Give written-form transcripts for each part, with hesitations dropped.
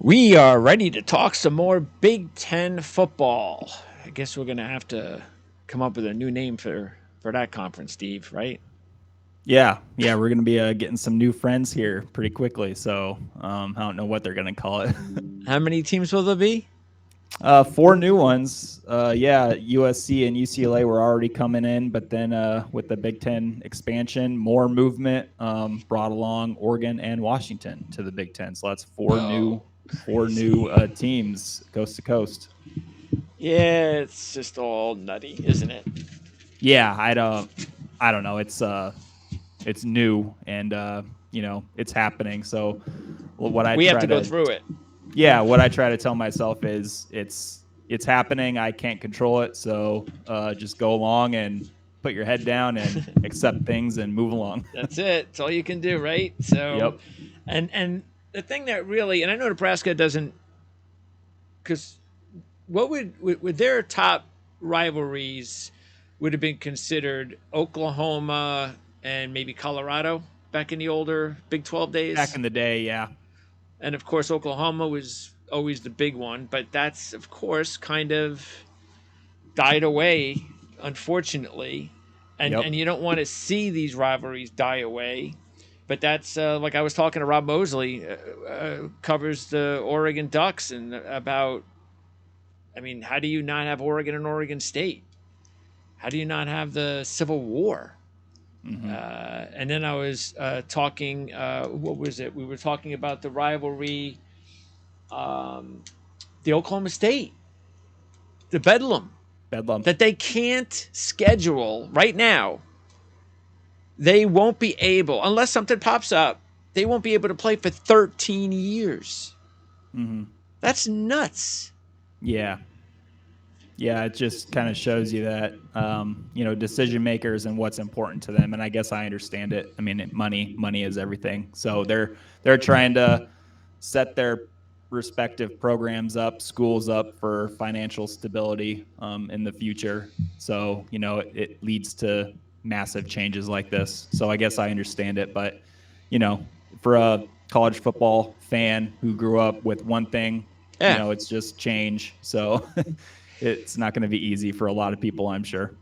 We are ready to talk some more Big Ten football. I guess we're going to have to come up with a new name for that conference, Steve, right? Yeah, we're gonna be getting some new friends here pretty quickly. So I don't know what they're gonna call it. How many teams will there be? Four new ones. Yeah, USC and UCLA were already coming in, but then with the Big Ten expansion, more movement brought along Oregon and Washington to the Big Ten. So that's Oh, four crazy. new teams coast to coast. Yeah, it's just all nutty, isn't it? Yeah, I don't know. It's new and it's happening. So what I We have try to go to through it. what I try to tell myself is it's happening. I can't control it, so just go along and put your head down and accept things and move along. That's it. It's all you can do, right? So, Yep. and the thing that really, and I know Nebraska doesn't, because what would their top rivalries would have been considered Oklahoma and maybe Colorado back in the older Big 12 Back days. in the day, yeah. And of course, Oklahoma was always the big one, but that's, of course, kind of died away, unfortunately. Yep. And you don't want to see these rivalries die away. But that's like I was talking to Rob Mosley, covers the Oregon Ducks, and about, I mean, how do you not have Oregon and Oregon State? How do you not have the Civil War? Mm-hmm. And then I was talking, what was it? We were talking about the rivalry, um, the Oklahoma State, the Bedlam, Bedlam. that they can't schedule right now. They won't be able, unless something pops up, they won't be able to play for 13 years. Mm-hmm. That's nuts. Yeah. Yeah, it just kind of shows you that decision makers and what's important to them. And I guess I understand it. I mean, money is everything. So they're trying to set their respective programs up, schools up for financial stability in the future. So it leads to massive changes like this. So I guess I understand it. But for a college football fan who grew up with one thing, Yeah. it's just change. So it's not going to be easy for a lot of people, I'm sure.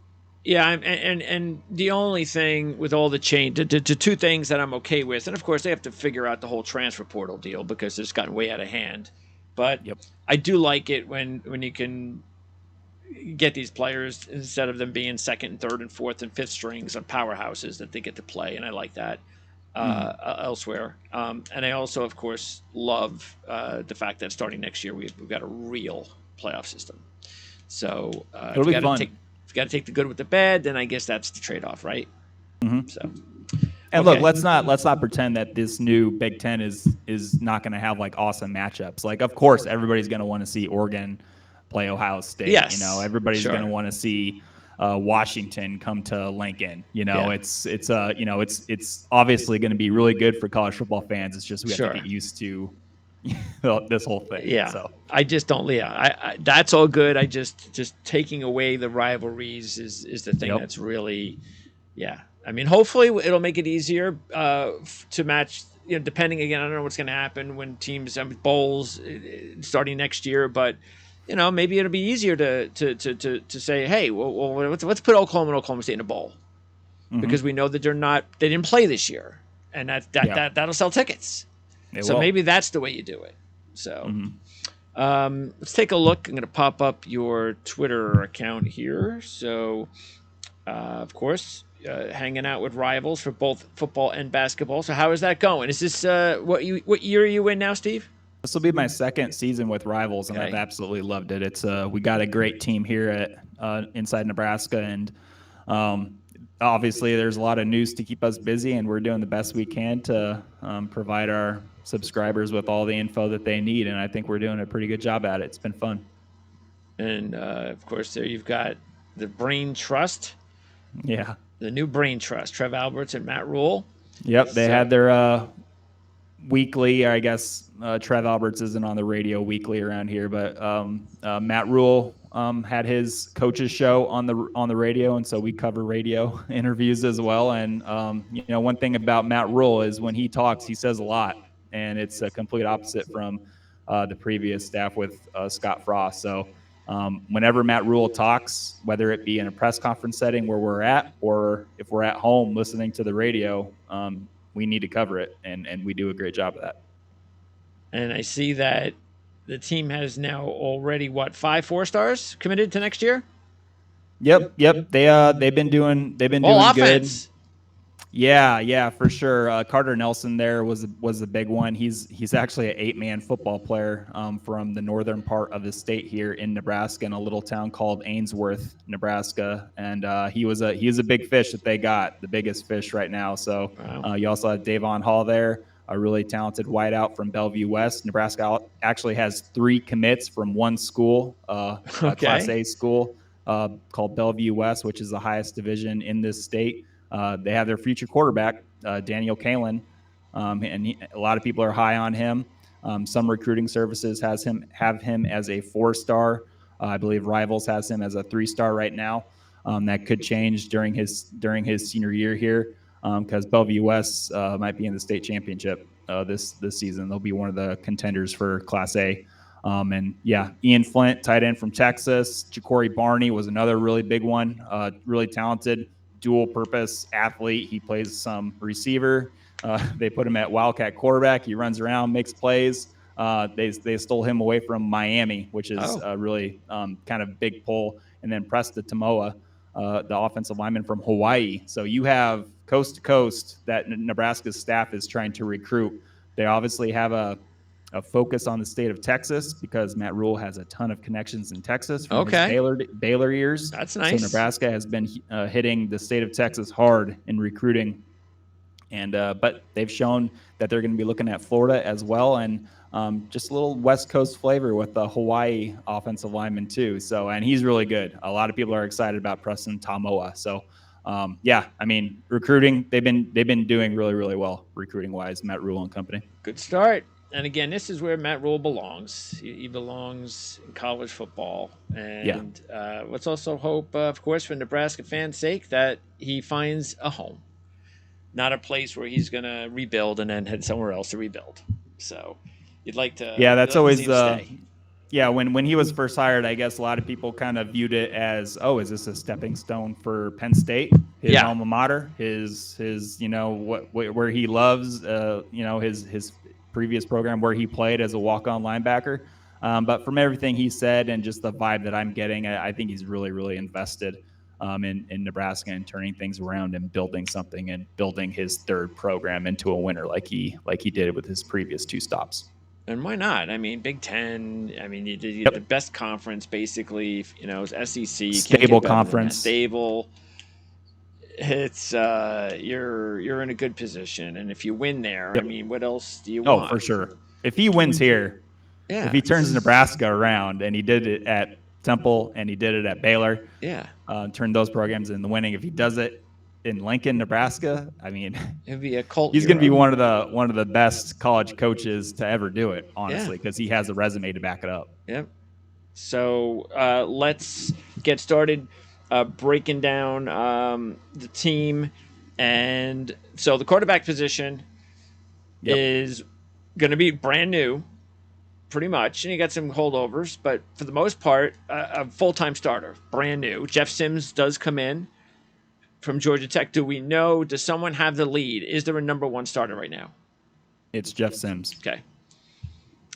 Yeah, and the only thing with all the change, the two things that I'm okay with, and of course they have to figure out the whole transfer portal deal because it's gotten way out of hand. But Yep. I do like it when you can get these players instead of them being second, and third, and fourth, and fifth strings of powerhouses that they get to play, and I like that Mm-hmm. elsewhere. And I also, of course, love the fact that starting next year we've got a real playoff system. So It'll be fun. if you got to take the good with the bad, then I guess that's the trade off, right? Mm-hmm. So And look, okay, let's not pretend that this new Big Ten is not going to have like awesome matchups. Like, of course, everybody's going to want to see Oregon play Ohio State. yes, Everybody's going sure, to want to see Washington come to Lincoln. yeah, It's obviously going to be really good for college football fans. It's just we have to sure. get used to this whole thing. Yeah, So I just don't. Yeah, that's all good. I just taking away the rivalries is the thing yep. that's really, yeah. I mean, hopefully it'll make it easier to match. Depending again, I don't know what's going to happen when teams bowls starting next year, but maybe it'll be easier to say, hey, well let's put Oklahoma and Oklahoma State in a bowl Mm-hmm. because we know that they didn't play this year, and Yeah, that'll sell tickets. it So will. maybe that's the way you do it. So Mm-hmm. let's take a look. I'm going to pop up your Twitter account here. So, of course, hanging out with rivals for both football and basketball. So, how is that going? Is this what year are you in now, Steve? This will be my second season with Rivals, and I've Okay. absolutely loved it. It's we got a great team here at inside Nebraska, and um, obviously there's a lot of news to keep us busy, and we're doing the best we can to provide our subscribers with all the info that they need, and I think we're doing a pretty good job at it. It's been fun. And of course, there you've got the Brain Trust, Yeah. the new Brain Trust, Trev Alberts and Matt Rhule. Yep. They So, had their weekly. I guess Trev Alberts isn't on the radio weekly around here, but Matt Rhule had his coach's show on the radio, and so we cover radio interviews as well. And one thing about Matt Rhule is when he talks, he says a lot, and it's a complete opposite from the previous staff with Scott Frost. So whenever Matt Rhule talks, whether it be in a press conference setting where we're at, or if we're at home listening to the radio, we need to cover it, and we do a great job of that. And I see that the team has now already 5 4-stars committed to next year. Yep. They've been doing All good. offense. Yeah, for sure. Carter Nelson there was the big one. He's actually an 8-man football player from the northern part of the state here in Nebraska, in a little town called Ainsworth, Nebraska, and he was a big fish that they got, the biggest fish right now. So Wow. you also had Davon Hall there, a really talented wideout from Bellevue West. Nebraska actually has 3 commits from one school, a Class A school called Bellevue West, which is the highest division in this state. They have their future quarterback, Daniel Kalen, and a lot of people are high on him. Some recruiting services have him as a 4-star. I believe Rivals has him as a 3-star right now. That could change during his senior year here, because Bellevue West might be in the state championship this season. They'll be one of the contenders for Class A. And yeah, Ian Flint, tight end from Texas. Ja'Cory Barney was another really big one, really talented, dual purpose athlete. He plays some receiver. They put him at Wildcat quarterback. He runs around, makes plays. They stole him away from Miami, which is really kind of big pull. And then Presta Tamoa, the offensive lineman from Hawaii. So you have coast to coast that Nebraska's staff is trying to recruit. They obviously have a focus on the state of Texas because Matt Rhule has a ton of connections in Texas from his Baylor years. That's nice. So Nebraska has been hitting the state of Texas hard in recruiting, and but they've shown that they're going to be looking at Florida as well, and just a little West Coast flavor with the Hawaii offensive lineman too. So, and he's really good. A lot of people are excited about Preston Tamoa. So, yeah, I mean, recruiting, they've been doing really, really well recruiting wise, Matt Rhule and company. Good start. And again, this is where Matt Rhule belongs. He belongs in college football. And let's also hope, of course, for Nebraska fans' sake, that he finds a home, not a place where he's going to rebuild and then head somewhere else to rebuild. So you'd like to. Yeah, that's always yeah, when he was first hired, I guess a lot of people kind of viewed it as, oh, is this a stepping stone for Penn State, his alma mater, his where he loves, his previous program where he played as a walk-on linebacker. But from everything he said and just the vibe that I'm getting, I think he's really, really invested in Nebraska and turning things around and building something and building his third program into a winner like he did with his previous 2 stops. And why not? I mean, Big Ten. I mean, you did the best conference, basically. SEC, stable conference, stable. It's you're in a good position, and if you win there, I mean, what else do you want? Oh, for sure. If he wins here, if he turns Nebraska around, and he did it at Temple and he did it at Baylor, turned those programs into winning. If he does it in Lincoln, Nebraska, I mean, it'd be a cult. He's going to be one of the best college coaches to ever do it, honestly, because he has a resume to back it up. Yep. So let's get started breaking down the team, and so the quarterback position is going to be brand new, pretty much, and you got some holdovers, but for the most part, a full-time starter, brand new. Jeff Sims does come in from Georgia Tech. Do we know? Does someone have the lead? Is there a number 1 starter right now? It's Jeff Sims. Okay.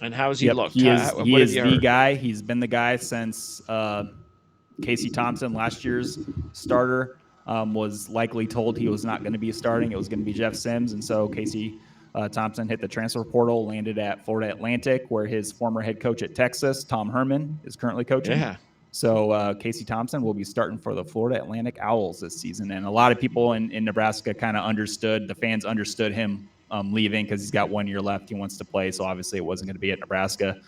And how's he looked? He is the guy. He's been the guy since Casey Thompson, last year's starter, was likely told he was not going to be starting. It was going to be Jeff Sims. And so Casey Thompson hit the transfer portal, landed at Florida Atlantic, where his former head coach at Texas, Tom Herman, is currently coaching. Yeah. So Casey Thompson will be starting for the Florida Atlantic Owls this season. And a lot of people in Nebraska kind of the fans understood him leaving because he's got 1 year left. He wants to play. So obviously it wasn't going to be at Nebraska.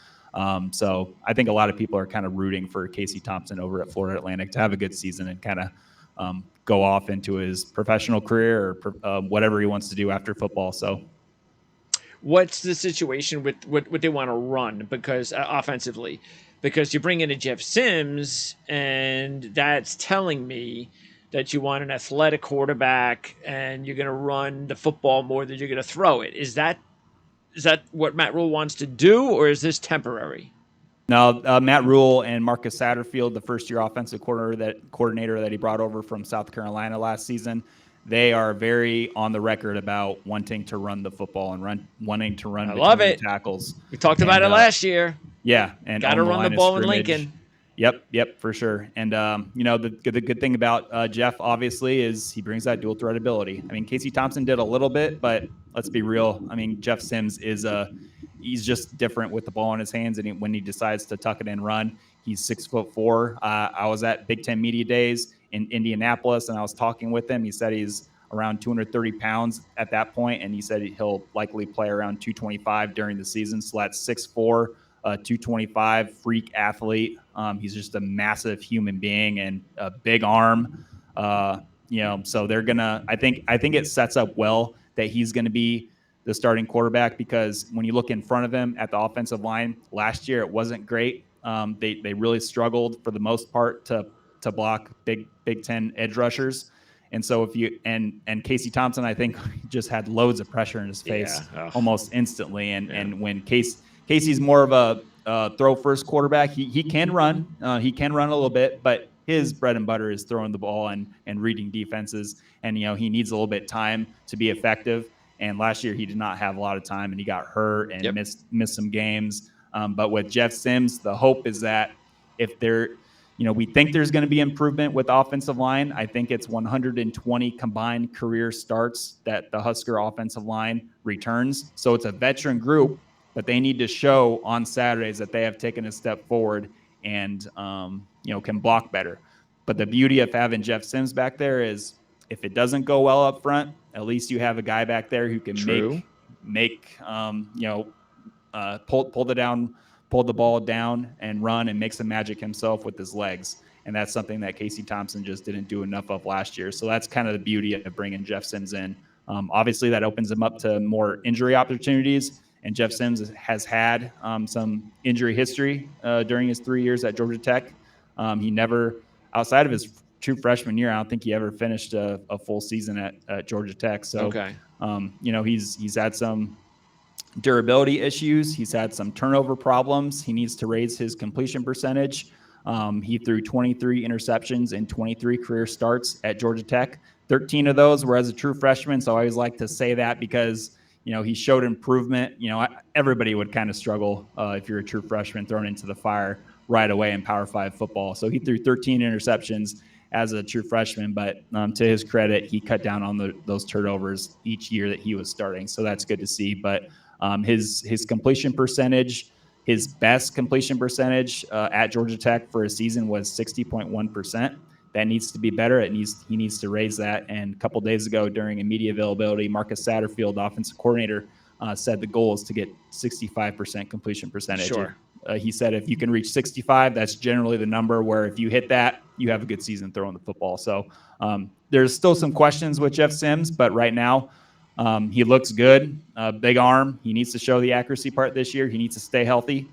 So I think a lot of people are kind of rooting for Casey Thompson over at Florida Atlantic to have a good season and kind of go off into his professional career or whatever he wants to do after football. So what's the situation with what they want to run because offensively? Because you bring in a Jeff Sims, and that's telling me that you want an athletic quarterback and you're going to run the football more than you're going to throw it. Is that is that what Matt Rhule wants to do, or is this temporary? Now, Matt Rhule and Marcus Satterfield, the first-year offensive coordinator that he brought over from South Carolina last season, they are very on the record about wanting to run the football and wanting to run I love between the it. tackles. We talked about And it last year. yeah, and Got own to the run the line of ball in scrimmage. Lincoln. Yep, for sure. And the good thing about Jeff obviously is he brings that dual threat ability. I mean, Casey Thompson did a little bit, but let's be real. I mean, Jeff Sims he's just different with the ball in his hands, and when he decides to tuck it and run, he's 6'4". I was at Big Ten Media Days in Indianapolis, and I was talking with him. He said he's around 230 pounds at that point, and he said he'll likely play around 225 during the season. So that's 6'4". 225 freak athlete. He's just a massive human being and a big arm. So they're gonna. I think it sets up well that he's going to be the starting quarterback, because when you look in front of him at the offensive line last year, it wasn't great. They really struggled for the most part to block Big Ten edge rushers. And so if you and Casey Thompson, I think, just had loads of pressure in his face almost instantly. And when Casey's more of a throw first quarterback, he can run. He can run a little bit, but his bread and butter is throwing the ball and reading defenses. And he needs a little bit of time to be effective. And last year he did not have a lot of time, and he got hurt and missed some games. But with Jeff Sims, the hope is that if we think there's going to be improvement with offensive line. I think it's 120 combined career starts that the Husker offensive line returns. So it's a veteran group, but they need to show on Saturdays that they have taken a step forward and can block better. But the beauty of having Jeff Sims back there is, if it doesn't go well up front, at least you have a guy back there who can pull the ball down and run and make some magic himself with his legs. And that's something that Casey Thompson just didn't do enough of last year. So that's kind of the beauty of bringing Jeff Sims in. Obviously, that opens him up to more injury opportunities. And Jeff Sims has had some injury history during his 3 years at Georgia Tech. He never, outside of his true freshman year, I don't think he ever finished a full season at Georgia Tech. So, he's had some durability issues. He's had some turnover problems. He needs to raise his completion percentage. He threw 23 interceptions in 23 career starts at Georgia Tech. 13 of those were as a true freshman. So I always like to say that because, he showed improvement. Everybody would kind of struggle if you're a true freshman thrown into the fire right away in Power 5 football. So he threw 13 interceptions as a true freshman, but to his credit, he cut down on those turnovers each year that he was starting. So that's good to see. But his completion percentage, his best completion percentage at Georgia Tech for a season was 60.1%. That needs to be better. He needs to raise that. And a couple days ago, during a media availability, Marcus Satterfield, offensive coordinator, said the goal is to get 65% completion percentage. Sure. He said if you can reach 65, that's generally the number where if you hit that, you have a good season throwing the football. So there's still some questions with Jeff Sims, but right now he looks good. Big arm. He needs to show the accuracy part this year. He needs to stay healthy.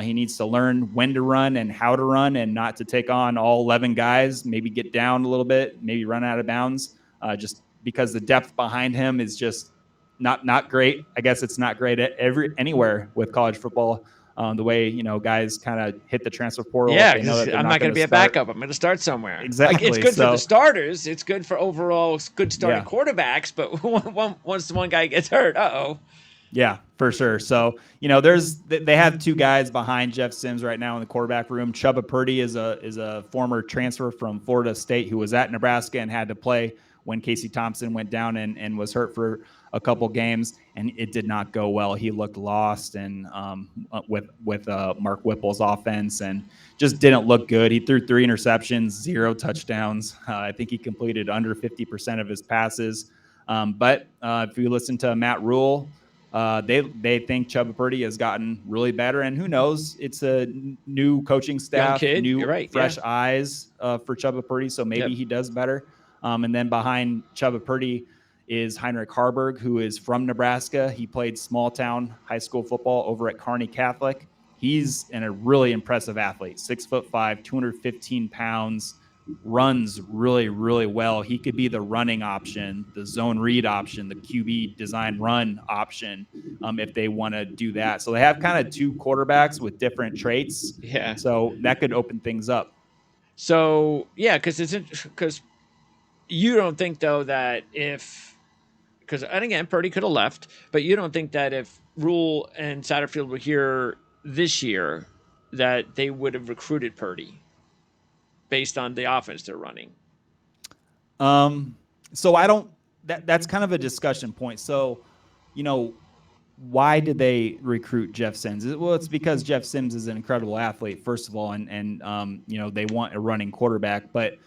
He needs to learn when to run and how to run, and not to take on all 11 guys, maybe get down a little bit, maybe run out of bounds, just because the depth behind him is just not great. I guess it's not great at anywhere with college football. The way guys kind of hit the transfer portal. Yeah, they know that I'm not going to be a backup. I'm going to start somewhere. Exactly. It's good for the starters. It's good for overall good starting quarterbacks. But once one guy gets hurt, Yeah, for sure. So they have two guys behind Jeff Sims right now in the quarterback room. Chubba Purdy is a former transfer from Florida State who was at Nebraska and had to play when Casey Thompson went down and was hurt for a couple games, and it did not go well. He looked lost and with Mark Whipple's offense, and just didn't look good. He threw 3 interceptions, 0 touchdowns. I think he completed under 50% of his passes. But if you listen to Matt Rhule, they think Chubba Purdy has gotten really better, and who knows? It's a new coaching staff, fresh eyes for Chubba Purdy, so maybe he does better. And then behind Chubba Purdy is Heinrich Harburg, who is from Nebraska. He played small town high school football over at Kearney Catholic. He's a really impressive athlete, 6'5", 215 pounds, runs really, really well. He could be the running option, the zone read option, the QB design run option, if they want to do that. So they have kind of two quarterbacks with different traits. Yeah. So that could open things up. So yeah, because you don't think though that if because and again Purdy could have left, but you don't think that if Rule and Satterfield were here this year that they would have recruited Purdy based on the offense they're running. So I don't. That's kind of a discussion point. So, why did they recruit Jeff Sims? Well, it's because Jeff Sims is an incredible athlete, first of all, and they want a running quarterback. But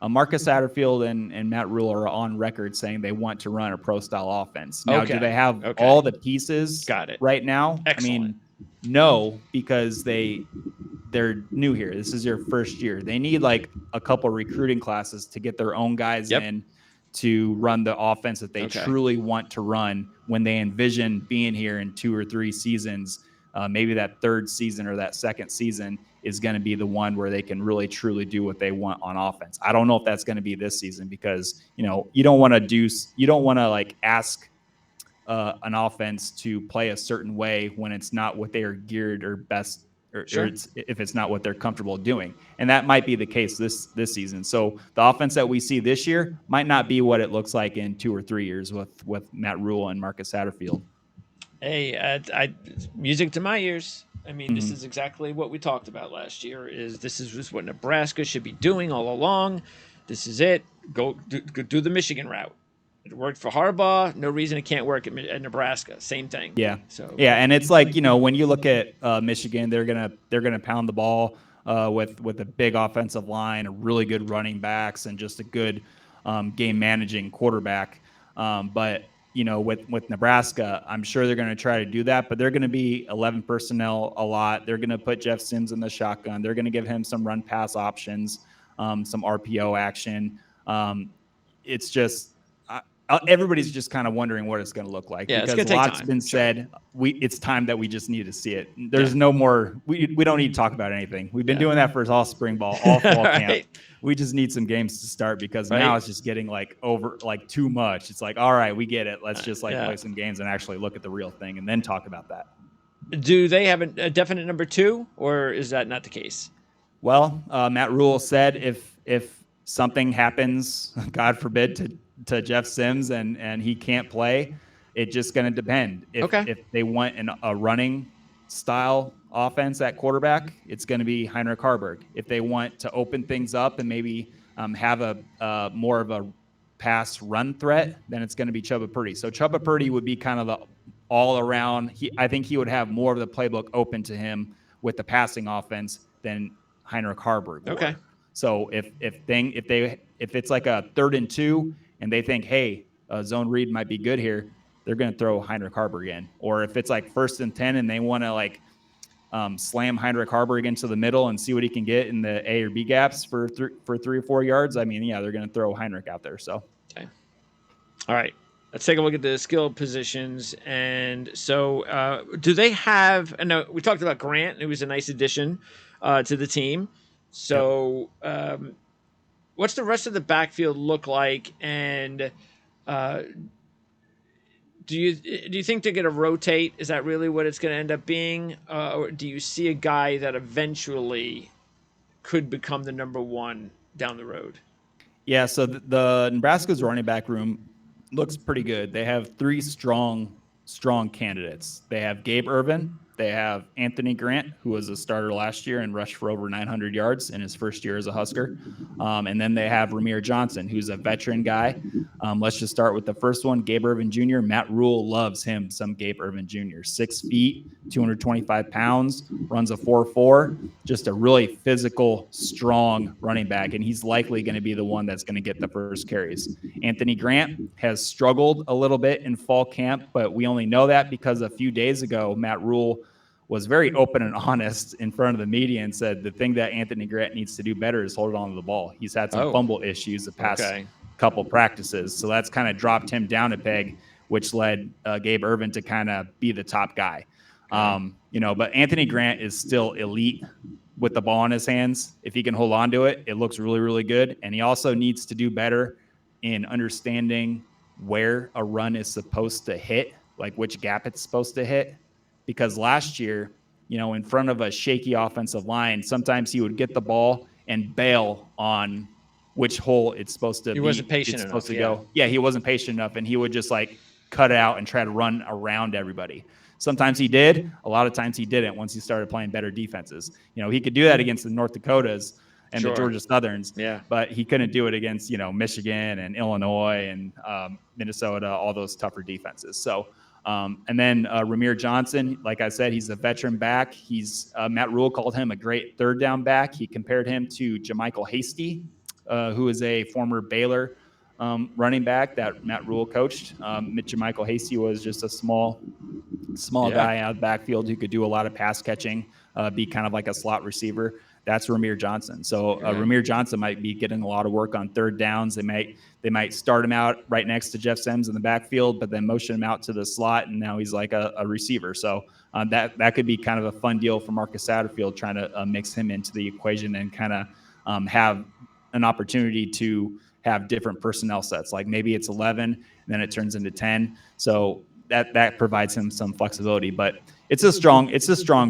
Marcus Satterfield and Matt Rhule are on record saying they want to run a pro style offense. Now, do they have all the pieces right now? Excellent. I mean, no, because they're new here. This is their first year. They need like a couple recruiting classes to get their own guys in to run the offense that they truly want to run when they envision being here in 2 or 3 seasons. Maybe that third season or that second season is going to be the one where they can really truly do what they want on offense. I don't know if that's going to be this season because, you don't want to like ask an offense to play a certain way when it's not what they are geared or best or if it's not what they're comfortable doing. And that might be the case this season. So the offense that we see this year might not be what it looks like in 2 or 3 years with Matt Rhule and Marcus Satterfield. Hey, music to my ears. I mean, this is exactly what we talked about last year. This is what Nebraska should be doing all along. This is it. Go do the Michigan route. It worked for Harbaugh. No reason it can't work at Nebraska. Same thing. Yeah. So yeah, and it's like when you look at Michigan, they're gonna pound the ball with a big offensive line, a really good running backs, and just a good game managing quarterback. But with Nebraska, I'm sure they're going to try to do that, but they're going to be 11 personnel a lot. They're going to put Jeff Sims in the shotgun. They're going to give him some run pass options, some RPO action. It's just everybody's just kind of wondering what it's going to look like because a lot's been said. It's time that we just need to see it. There's no more. We don't need to talk about anything. We've been doing that for all spring ball, all fall camp. We just need some games to start because now it's just getting too much. It's like, all right, we get it. Let's just play some games and actually look at the real thing and then talk about that. Do they have a definite number 2, or is that not the case? Well, Matt Rhule said if something happens, God forbid, to Jeff Sims and he can't play, it's just going to depend. If they want a running style offense at quarterback, it's going to be Heinrich Haarberg. If they want to open things up and maybe have a more of a pass run threat, then it's going to be Chubba Purdy. So Chubba Purdy would be kind of the all around. I think he would have more of the playbook open to him with the passing offense than Heinrich Haarberg would. Okay. So if it's like a 3rd and 2 and they think, hey, zone read might be good here, they're going to throw Heinrich Haarberg in. Or if it's like 1st and 10 and they want to slam Heinrich Haarberg into the middle and see what he can get in the A or B gaps for 3 or 4 yards, I mean, yeah, they're going to throw Heinrich out there. So, okay. All right. Let's take a look at the skill positions. And so do they have – I know we talked about Grant. It was a nice addition to the team. So what's the rest of the backfield look like? And do you think they're going to rotate? Is that really what it's going to end up being? Or do you see a guy that eventually could become the number 1 down the road? Yeah, so the Nebraska's running back room looks pretty good. They have 3 strong candidates. They have Gabe Ervin. They have Anthony Grant, who was a starter last year and rushed for over 900 yards in his first year as a Husker. And then they have Ramir Johnson, who's a veteran guy. Let's just start with the first one, Gabe Ervin Jr. Matt Rhule loves him some Gabe Ervin Jr. 6 feet, 225 pounds, runs a 4.4, just a really physical, strong running back. And he's likely going to be the one that's going to get the first carries. Anthony Grant has struggled a little bit in fall camp, but we only know that because a few days ago, Matt Rhule was very open and honest in front of the media and said the thing that Anthony Grant needs to do better is hold on to the ball. He's had some fumble issues the past couple practices. So that's kind of dropped him down a peg, which led Gabe Ervin to kind of be the top guy. But Anthony Grant is still elite with the ball in his hands. If he can hold on to it, it looks really, really good. And he also needs to do better in understanding where a run is supposed to hit, like which gap it's supposed to hit. Because last year, in front of a shaky offensive line, sometimes he would get the ball and bail on which hole it's supposed to He wasn't be. patient It's supposed enough. to Yeah. go. Yeah, he wasn't patient enough, and he would just like cut it out and try to run around everybody. Sometimes he did. A lot of times he didn't once he started playing better defenses. He could do that against the North Dakotas and the Sure. Georgia Southerns, Yeah. but he couldn't do it against, Michigan and Illinois and Minnesota, all those tougher defenses. So, and then Ramir Johnson, like I said, he's a veteran back. Matt Rhule called him a great third down back. He compared him to JaMycal Hasty, who is a former Baylor running back that Matt Rhule coached. JaMycal Hasty was just a small Yeah. guy out of the backfield who could do a lot of pass catching, be kind of like a slot receiver. That's Ramir Johnson. So Ramir Johnson might be getting a lot of work on third downs. They might start him out right next to Jeff Sims in the backfield, but then motion him out to the slot, and now he's like a receiver. So that could be kind of a fun deal for Marcus Satterfield, trying to mix him into the equation and kind of have an opportunity to have different personnel sets. Like maybe it's 11, and then it turns into 10. So that provides him some flexibility, but it's a strong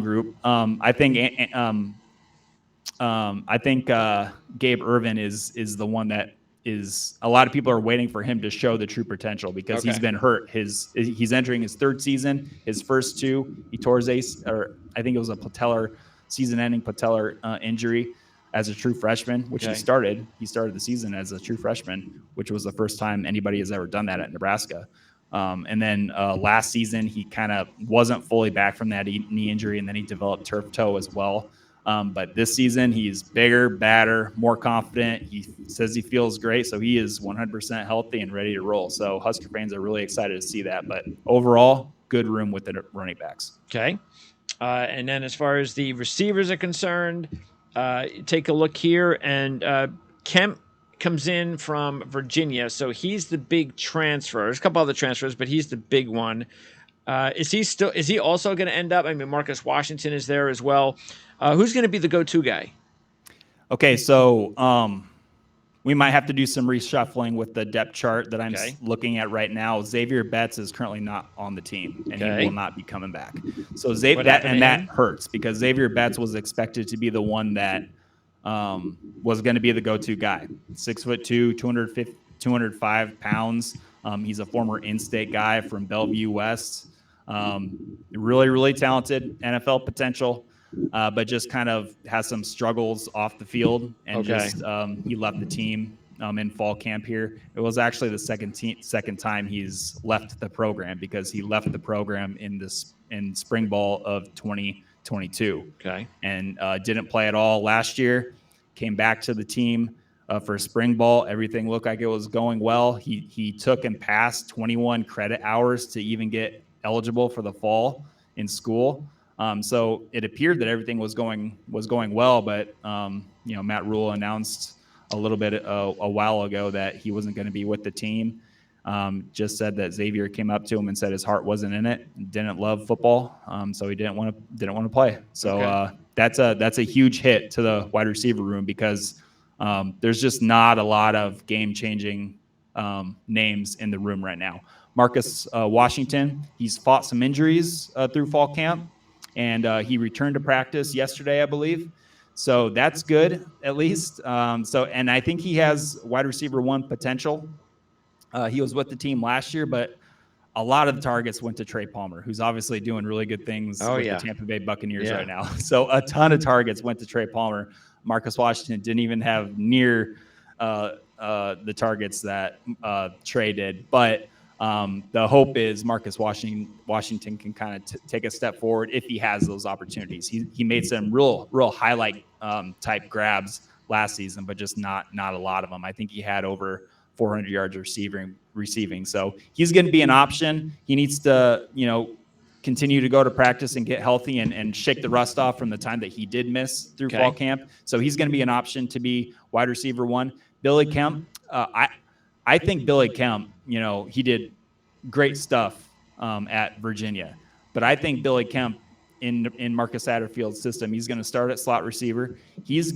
group. I think Gabe Ervin is the one that is, a lot of people are waiting for him to show the true potential because he's been hurt. He's entering his third season. His first two, he tore his or I think it was a season-ending patellar injury as a true freshman, which he started. He started the season as a true freshman, which was the first time anybody has ever done that at Nebraska. And then last season, he kind of wasn't fully back from that knee injury, and then he developed turf toe as well. But this season, he's bigger, badder, more confident. He says he feels great, so he is 100% healthy and ready to roll. So Husker fans are really excited to see that. But overall, good room with the running backs. Okay. And then as far as the receivers are concerned, take a look here, and Kemp comes in from Virginia, so he's the big transfer. There's a couple other transfers, but he's the big one. Is he also going to end up? I mean, Marcus Washington is there as well. Who's going to be the go-to guy? Okay, so we might have to do some reshuffling with the depth chart that I'm looking at right now. Xavier Betts is currently not on the team, and he will not be coming back. So that hurts because Xavier Betts was expected to be the one that was going to be the go-to guy. 6'2", 205 pounds. He's a former in-state guy from Bellevue West. Really, really talented, NFL potential. But just kind of has some struggles off the field, and he left the team in fall camp here. It was actually the second time he's left the program, because he left the program in spring ball of 2022. Okay. And didn't play at all last year. Came back to the team for spring ball. Everything looked like it was going well. He took and passed 21 credit hours to even get eligible for the fall in school. So it appeared that everything was going well, but Matt Rhule announced a little bit a while ago that he wasn't going to be with the team. Just said that Xavier came up to him and said his heart wasn't in it, didn't love football, so he didn't want to play. So that's a huge hit to the wide receiver room, because there's just not a lot of game-changing names in the room right now. Marcus Washington, he's fought some injuries through fall camp, and he returned to practice yesterday, I believe. So that's good, at least. And I think he has wide receiver one potential. He was with the team last year, but a lot of the targets went to Trey Palmer, who's obviously doing really good things with the Tampa Bay Buccaneers right now. So a ton of targets went to Trey Palmer. Marcus Washington didn't even have near the targets that Trey did. But the hope is Marcus Washington can kind of take a step forward if he has those opportunities. He made some real highlight type grabs last season, but just not a lot of them. I think he had over 400 yards receiving. So he's going to be an option. He needs to, continue to go to practice and get healthy and shake the rust off from the time that he did miss through fall camp. So he's going to be an option to be wide receiver one. Billy Kemp, I think Billy Kemp, he did great stuff at Virginia, but I think Billy Kemp in Marcus Satterfield's system. He's going to start at slot receiver. He's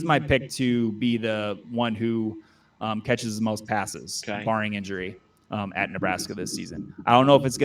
my pick to be the one who catches the most passes, Okay. barring injury, at Nebraska this season. I don't know if he's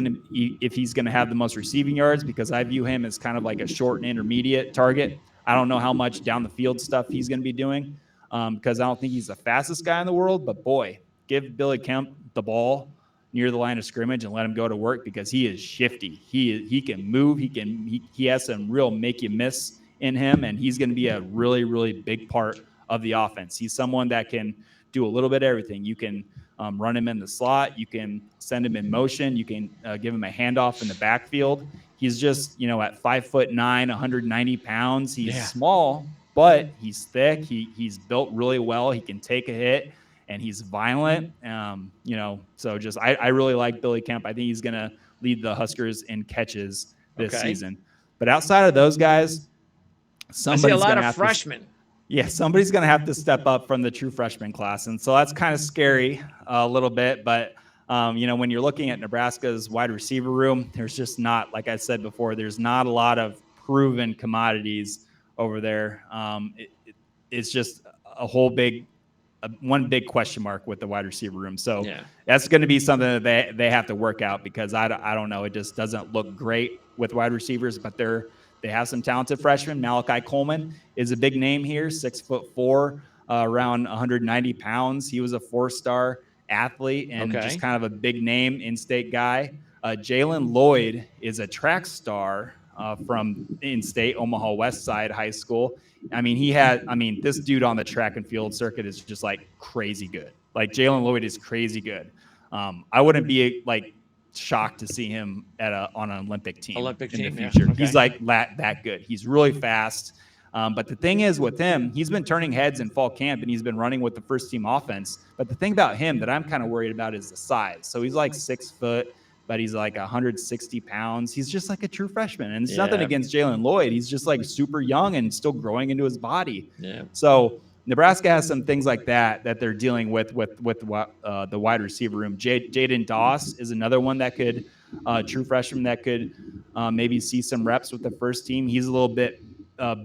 going to have the most receiving yards, because I view him as kind of like a short and intermediate target. I don't know how much down the field stuff he's going to be doing, because I don't think he's the fastest guy in the world. But boy, give Billy Kemp the ball near the line of scrimmage and let him go to work, because he is shifty. He can move. He has some real make you miss in him, and he's going to be a really, really big part of the offense. He's someone that can do a little bit of everything. You can run him in the slot. You can send him in motion. You can give him a handoff in the backfield. He's just, at 5'9", 190 pounds. He's small, but he's thick. He's built really well. He can take a hit, and he's violent. So just I really like Billy Kemp. I think he's going to lead the Huskers in catches this season. But outside of those guys, somebody's going to have freshmen. Somebody's going to have to step up from the true freshman class. And so that's kind of scary a little bit. But, when you're looking at Nebraska's wide receiver room, there's just not, like I said before, there's not a lot of proven commodities over there. It's just a whole one big question mark with the wide receiver room. So that's going to be something that they have to work out, because I don't know. It just doesn't look great with wide receivers, but they have some talented freshmen. Malachi Coleman is a big name here, 6'4", around 190 pounds. He was a 4-star athlete and just kind of a big name in-state guy. Jalen Lloyd is a track star from in-state Omaha West Side High School. This dude on the track and field circuit is just like crazy good. Like, Jalen Lloyd is crazy good. I wouldn't be shocked to see him on an Olympic team in the future. Yeah. Okay. He's that good. He's really fast. But the thing is with him, he's been turning heads in fall camp, and he's been running with the first team offense. But the thing about him that I'm kind of worried about is the size. So he's like 6 foot, but he's like 160 pounds. He's just like a true freshman. And it's nothing against Jalen Lloyd. He's just like super young and still growing into his body. Yeah. So Nebraska has some things like that they're dealing with the wide receiver room. Jaden Doss is another one that could, true freshman that could maybe see some reps with the first team. He's a little bit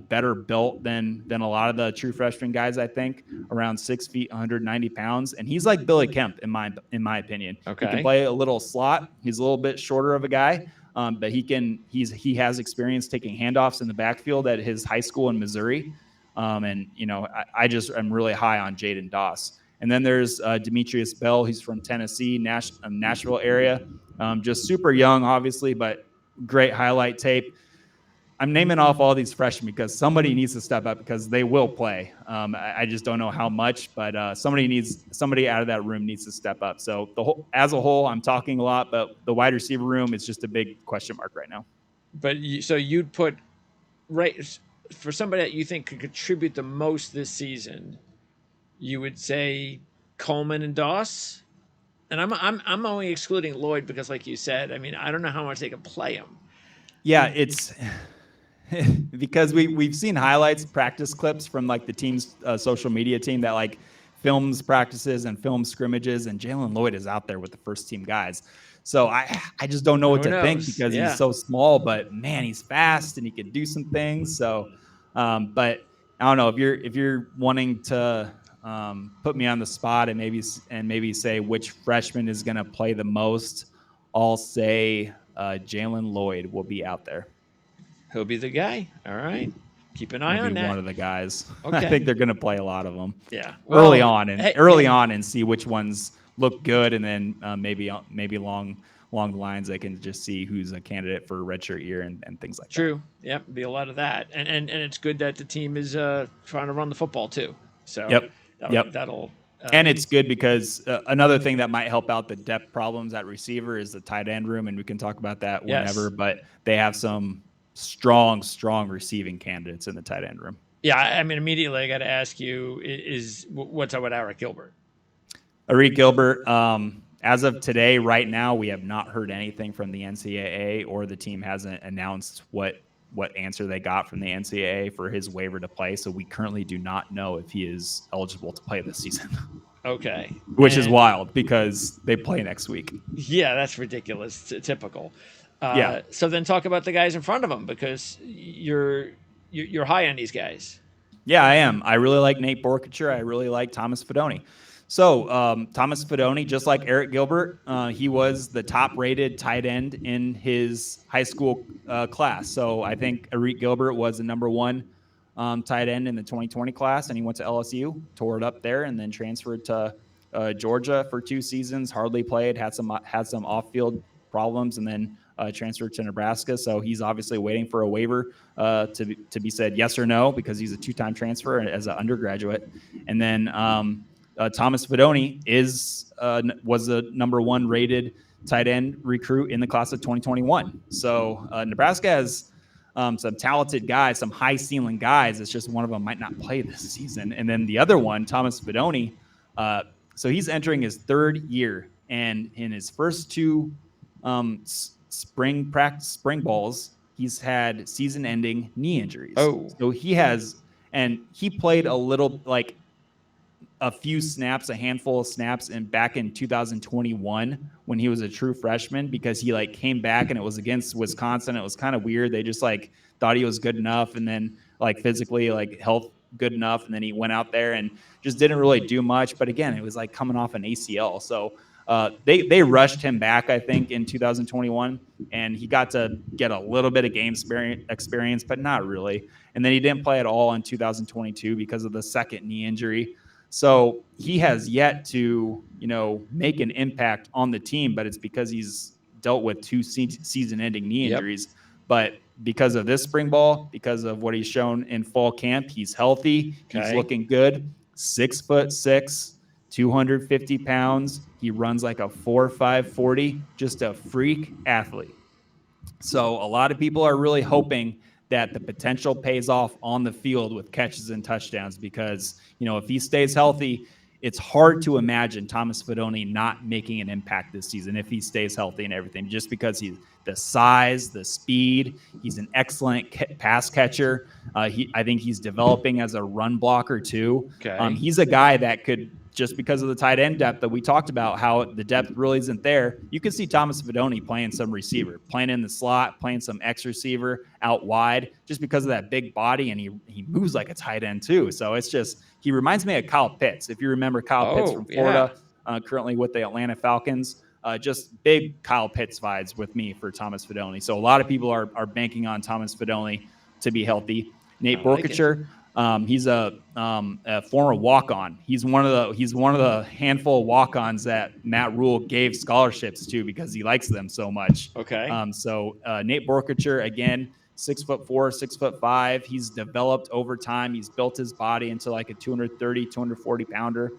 better built than a lot of the true freshman guys, I think, around 6 feet, 190 pounds. And he's like Billy Kemp in my opinion. Okay. He can play a little slot. He's a little bit shorter of a guy, but he has experience taking handoffs in the backfield at his high school in Missouri. I'm really high on Jaden Doss. And then there's Demetrius Bell. He's from Tennessee, Nashville area. Just super young, obviously, but great highlight tape. I'm naming off all these freshmen because somebody needs to step up, because they will play. I just don't know how much, but somebody out of that room needs to step up. So as a whole, I'm talking a lot, but the wide receiver room is just a big question mark right now. But so you'd put for somebody that you think could contribute the most this season, you would say Coleman and Doss. And I'm only excluding Lloyd because, like you said, I don't know how much they can play him. Yeah, it's because we've seen highlights, practice clips from like the team's social media team that like films practices and films scrimmages, and Jalen Lloyd is out there with the first team guys. So I just don't know what to think, because he's so small, but man, he's fast and he can do some things. So, but I don't know if you're wanting to put me on the spot and maybe say which freshman is going to play the most, I'll say Jalen Lloyd will be out there. He'll be the guy. All right. Keep an eye on that. One of the guys. Okay. I think they're going to play a lot of them. Yeah. Early on and see which ones look good, and then maybe along the lines they can just see who's a candidate for redshirt year and things like that. True. Yep. Be a lot of that, and it's good that the team is trying to run the football too. So that'll. And it's good because another thing that might help out the depth problems at receiver is the tight end room, and we can talk about that whenever. Yes. But they have some strong receiving candidates in the tight end room. Yeah, immediately I got to ask you: what's up with Eric Gilbert? Eric Gilbert, as of today, right now, we have not heard anything from the NCAA, or the team hasn't announced what answer they got from the NCAA for his waiver to play. So we currently do not know if he is eligible to play this season. Okay. Which is wild because they play next week. Yeah, that's ridiculous. Typical. Yeah. So then talk about the guys in front of him, because you're high on these guys. Yeah, I am. I really like Nate Borkature. I really like Thomas Fidone. So Thomas Fidone, just like Eric Gilbert, he was the top-rated tight end in his high school class. So I think Eric Gilbert was the number one tight end in the 2020 class, and he went to LSU, tore it up there, and then transferred to Georgia for 2 seasons. Hardly played, had some off-field problems, and then transferred to Nebraska. So he's obviously waiting for a waiver to be said yes or no, because he's a 2-time transfer as an undergraduate. And then Thomas Fidone was the number 1 rated tight end recruit in the class of 2021. So Nebraska has some talented guys, some high ceiling guys. It's just one of them might not play this season. And then the other one, Thomas Fidone, so he's entering his 3rd year, and in his first 2 spring balls, he's had season-ending knee injuries. Oh. So he played a little, like a few snaps, a handful of snaps, and back in 2021 when he was a true freshman, because he like came back and it was against Wisconsin. It was kind of weird. They just like thought he was good enough, and then like physically, like health good enough, and then he went out there and just didn't really do much. But again, it was like coming off an ACL. So they rushed him back, I think, in 2021, and he got to get a little bit of game experience, but not really. And then he didn't play at all in 2022 because of the second knee injury. So he has yet to, make an impact on the team, but it's because he's dealt with 2 season-ending knee injuries. Yep. But because of this spring ball, because of what he's shown in fall camp, he's healthy. Okay. He's looking good. 6'6", 250 pounds. He runs like a 4.5 40, just a freak athlete. So a lot of people are really hoping that the potential pays off on the field with catches and touchdowns, because, if he stays healthy, it's hard to imagine Thomas Fidone not making an impact this season if he stays healthy and everything, just because he's the size, the speed. He's an excellent pass catcher. I think he's developing as a run blocker too. Okay. He's a guy that could, just because of the tight end depth that we talked about, how the depth really isn't there, you could see Thomas Fidone playing some receiver, playing in the slot, playing some X receiver out wide, just because of that big body, and he moves like a tight end too. So it's just, he reminds me of Kyle Pitts. If you remember Kyle Pitts from Florida, currently with the Atlanta Falcons, just big Kyle Pitts vibes with me for Thomas Fidone. So a lot of people are banking on Thomas Fidone to be healthy. Nate Borkature, he's a former walk-on. He's one of the handful of walk-ons that Matt Rhule gave scholarships to because he likes them so much. Okay. So Nate Borkature, again, 6'4", 6'5". He's developed over time. He's built his body into like a 230, 240 pounder.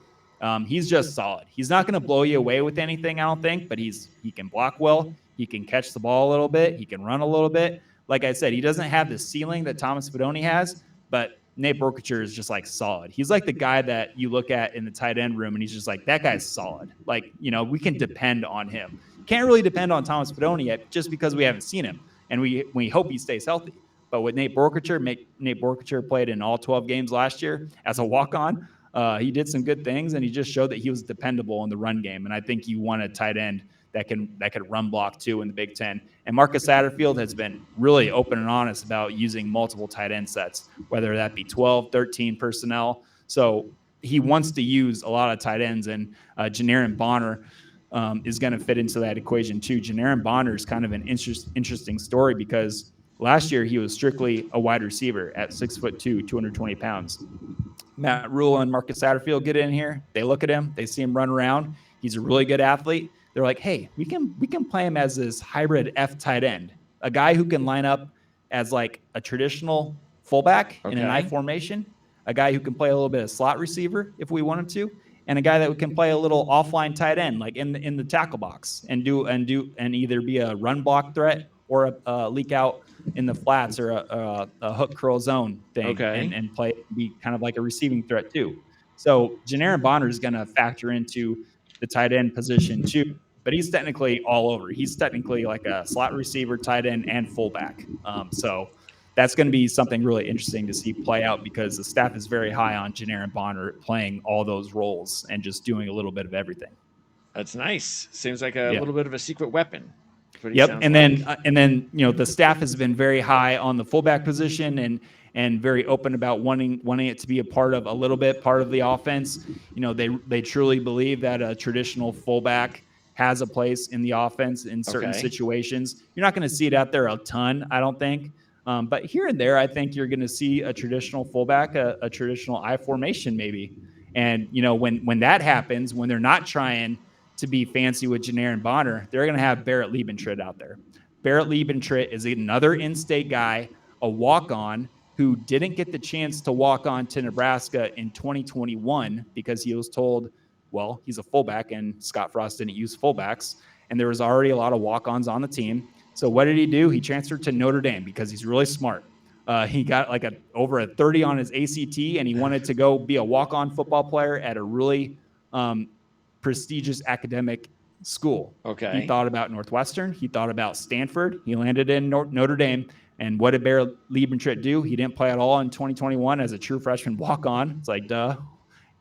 He's just solid. He's not going to blow you away with anything, I don't think, but he can block well. He can catch the ball a little bit. He can run a little bit. Like I said, he doesn't have the ceiling that Thomas Fidone has, but Nate Borkature is just like solid. He's like the guy that you look at in the tight end room and he's just like, that guy's solid. Like, we can depend on him. Can't really depend on Thomas Fidone yet, just because we haven't seen him, and we hope he stays healthy. But with Nate Borkature, Nate Borkature played in all 12 games last year as a walk-on. He did some good things, and he just showed that he was dependable in the run game. And I think you want a tight end that could run block too in the Big Ten. And Marcus Satterfield has been really open and honest about using multiple tight end sets, whether that be 12, 13 personnel. So he wants to use a lot of tight ends, and Janarin Bonner is going to fit into that equation too. Janarin Bonner is kind of an interesting story, because last year he was strictly a wide receiver at 6'2", 220 pounds. Matt Rhule and Marcus Satterfield get in here. They look at him. They see him run around. He's a really good athlete. They're like, hey, we can play him as this hybrid F tight end, a guy who can line up as like a traditional fullback in an I formation, a guy who can play a little bit of slot receiver if we want him to, and a guy that can play a little offline tight end, like in the tackle box, and either be a run block threat or a leak out in the flats, or a hook curl zone thing, and play, be kind of like a receiving threat too. So Janarin Bonner is going to factor into the tight end position too, but he's technically all over. He's technically like a slot receiver, tight end, and fullback. So that's going to be something really interesting to see play out, because the staff is very high on Janarin Bonner playing all those roles and just doing a little bit of everything. That's nice. Seems like a little bit of a secret weapon. That's what he Yep, sounds like. and then the staff has been very high on the fullback position and very open about wanting it to be a part of the offense. They truly believe that a traditional fullback has a place in the offense in certain Okay. situations. You're not going to see it out there a ton, I don't think. But here and there, I think you're going to see a traditional fullback, a traditional I formation, maybe. And when that happens, when they're not trying to be fancy with Janarin Bonner, they're going to have Barrett Liebentritt out there. Barrett Liebentritt is another in-state guy, a walk-on who didn't get the chance to walk on to Nebraska in 2021 because he was told, well, he's a fullback and Scott Frost didn't use fullbacks. And there was already a lot of walk-ons on the team. So what did he do? He transferred to Notre Dame because he's really smart. He got like over a 30 on his ACT, and he wanted to go be a walk-on football player at a really prestigious academic school. He Okay. thought about Northwestern. He thought about Stanford. He landed in Notre Dame. And what did Barrett Liebentritt do? He didn't play at all in 2021 as a true freshman walk-on. It's like, duh.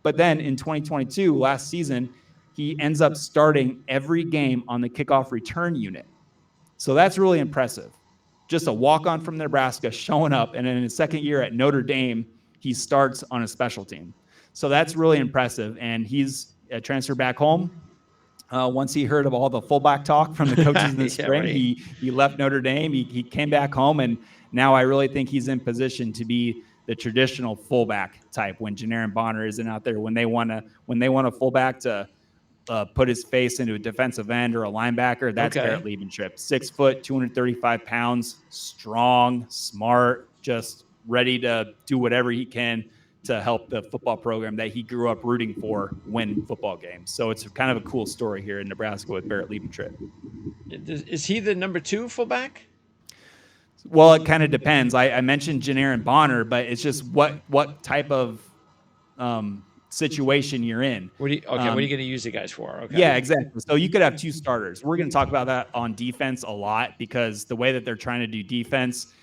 But then in 2022, last season, he ends up starting every game on the kickoff return unit. So that's really impressive. Just a walk-on from Nebraska showing up, and then in his second year at Notre Dame, he starts on a special team. So that's really impressive, and he's a transfer back home. Once he heard of all the fullback talk from the coaches in the Yeah, spring, right. he left Notre Dame. He came back home, and now I really think he's in position to be the traditional fullback type when Janarin Bonner isn't out there. When they want a fullback to put his face into a defensive end or a linebacker, that's Okay. Barrett Liebentritt. 6 foot, 235 pounds, strong, smart, just ready to do whatever he can to help the football program that he grew up rooting for win football games. So it's kind of a cool story here in Nebraska with Barrett Liebentritt. Is he the number 2 fullback? Well, it kind of depends. I mentioned Janarin Bonner, but it's just what type of situation you're in. What are you going to use the guys for? Okay. Yeah, exactly. So you could have two starters. We're going to talk about that on defense a lot because the way that they're trying to do defense,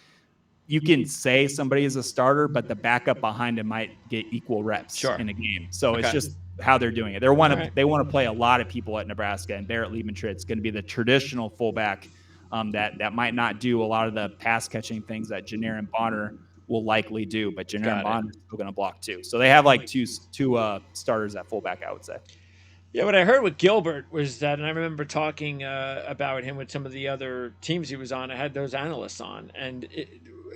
you can say somebody is a starter, but the backup behind him might get equal reps Sure. in a game. So it's Okay. just how they're doing it. They want to play a lot of people at Nebraska, and Barrett Liebentritt is going to be the traditional fullback that might not do a lot of the pass catching things that Janarin Bonner will likely do, but Janarin Bonner is still going to block too. So they have like two starters at fullback, I would say. Yeah, what I heard with Gilbert was that, and I remember talking about him with some of the other teams he was on. I had those analysts on, and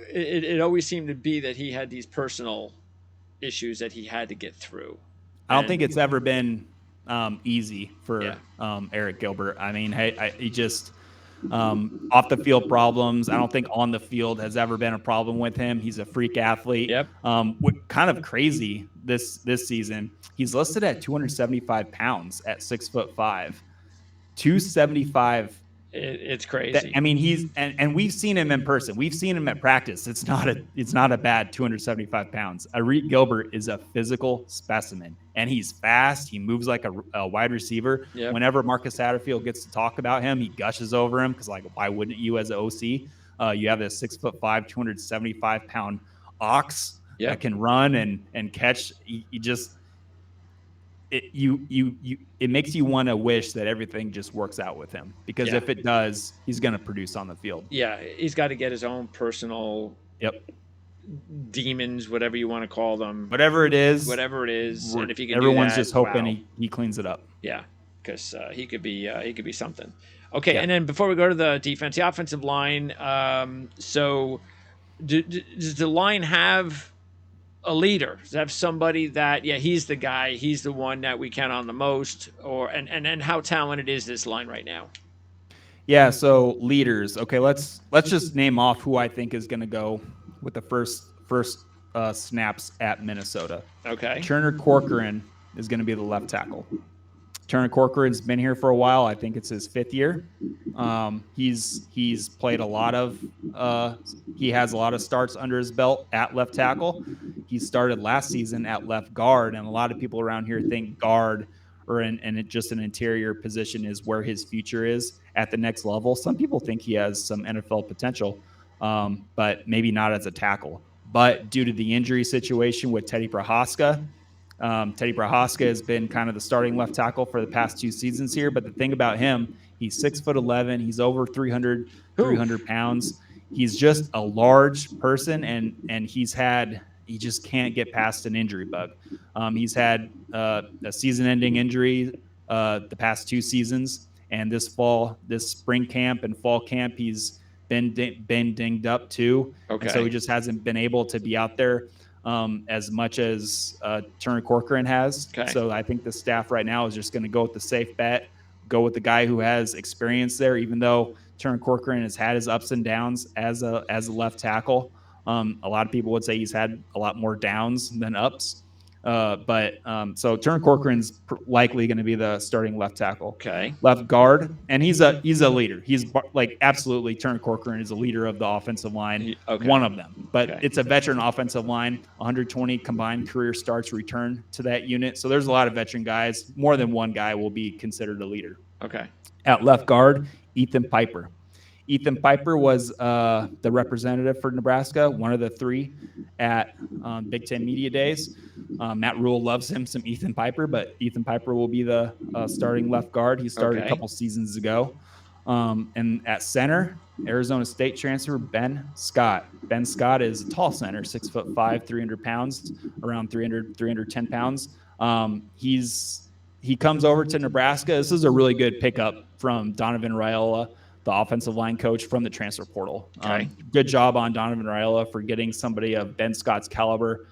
it always seemed to be that he had these personal issues that he had to get through. I don't think it's ever been easy for Yeah. Eric Gilbert. I mean, he just off the field problems. I don't think on the field has ever been a problem with him. He's a freak athlete. Yep. Kind of crazy this season. He's listed at 275 pounds at 6'5". 275. It's crazy. I mean, he's and we've seen him in person. We've seen him at practice. It's not a bad 275 pounds. Eric Gilbert is a physical specimen, and he's fast. He moves like a wide receiver. Yep. Whenever Marcus Satterfield gets to talk about him, he gushes over him because, like, why wouldn't you as an OC? You have a 6'5", 275-pound ox that can run and catch. You just it makes you want to wish that everything just works out with him, because if it does, he's going to produce on the field. Yeah, he's got to get his own personal demons, whatever you want to call them, whatever it is, and if he can, everyone's do that, just hoping he cleans it up. Yeah, because he could be something. Okay, and then before we go to the defense, the offensive line. So, does the line have a leader? Does it have somebody that he's the guy, he's the one that we count on the most, or and how talented is this line right now? Yeah, so leaders. Okay, let's just name off who I think is going to go with the first snaps at Minnesota. Okay. Turner Corcoran is going to be the left tackle. Turner Corcoran's been here for a while. I think it's his 5th year. He's played a lot of he has a lot of starts under his belt at left tackle. He started last season at left guard, and a lot of people around here think guard or just an interior position is where his future is at the next level. Some people think he has some NFL potential, but maybe not as a tackle. But due to the injury situation with Teddy Prohaska, Teddy Prohaska has been kind of the starting left tackle for the past 2 seasons here. But the thing about him, he's 6'11", he's over 300 pounds. He's just a large person, and he just can't get past an injury bug. He's had a season-ending injury the past 2 seasons, and this spring camp and fall camp, he's been dinged up too, and so he Okay. just hasn't been able to be out there as much as Turner Corcoran has. Okay. So I think the staff right now is just going to go with the safe bet, go with the guy who has experience there, even though Turner Corcoran has had his ups and downs as a left tackle. A lot of people would say he's had a lot more downs than ups. So Turner Corcoran's likely going to be the starting left tackle. Okay. Left guard, and he's a leader. He's like absolutely Turner Corcoran is a leader of the offensive line, Okay. one of them. But Okay. it's a veteran offensive line, 120 combined career starts return to that unit. So there's a lot of veteran guys. More than one guy will be considered a leader. Okay. At left guard, Ethan Piper. Ethan Piper was the representative for Nebraska, one of the three at Big Ten Media Days. Matt Rhule loves him some Ethan Piper, but Ethan Piper will be the starting left guard. He started a couple seasons ago. And at center, Arizona State transfer Ben Scott. Ben Scott is a tall center, 6'5", 300 pounds, around 310 pounds. He comes over to Nebraska. This is a really good pickup from Donovan Raiola, the offensive line coach from the transfer portal. Okay. Good job on Donovan Raiola for getting somebody of Ben Scott's caliber,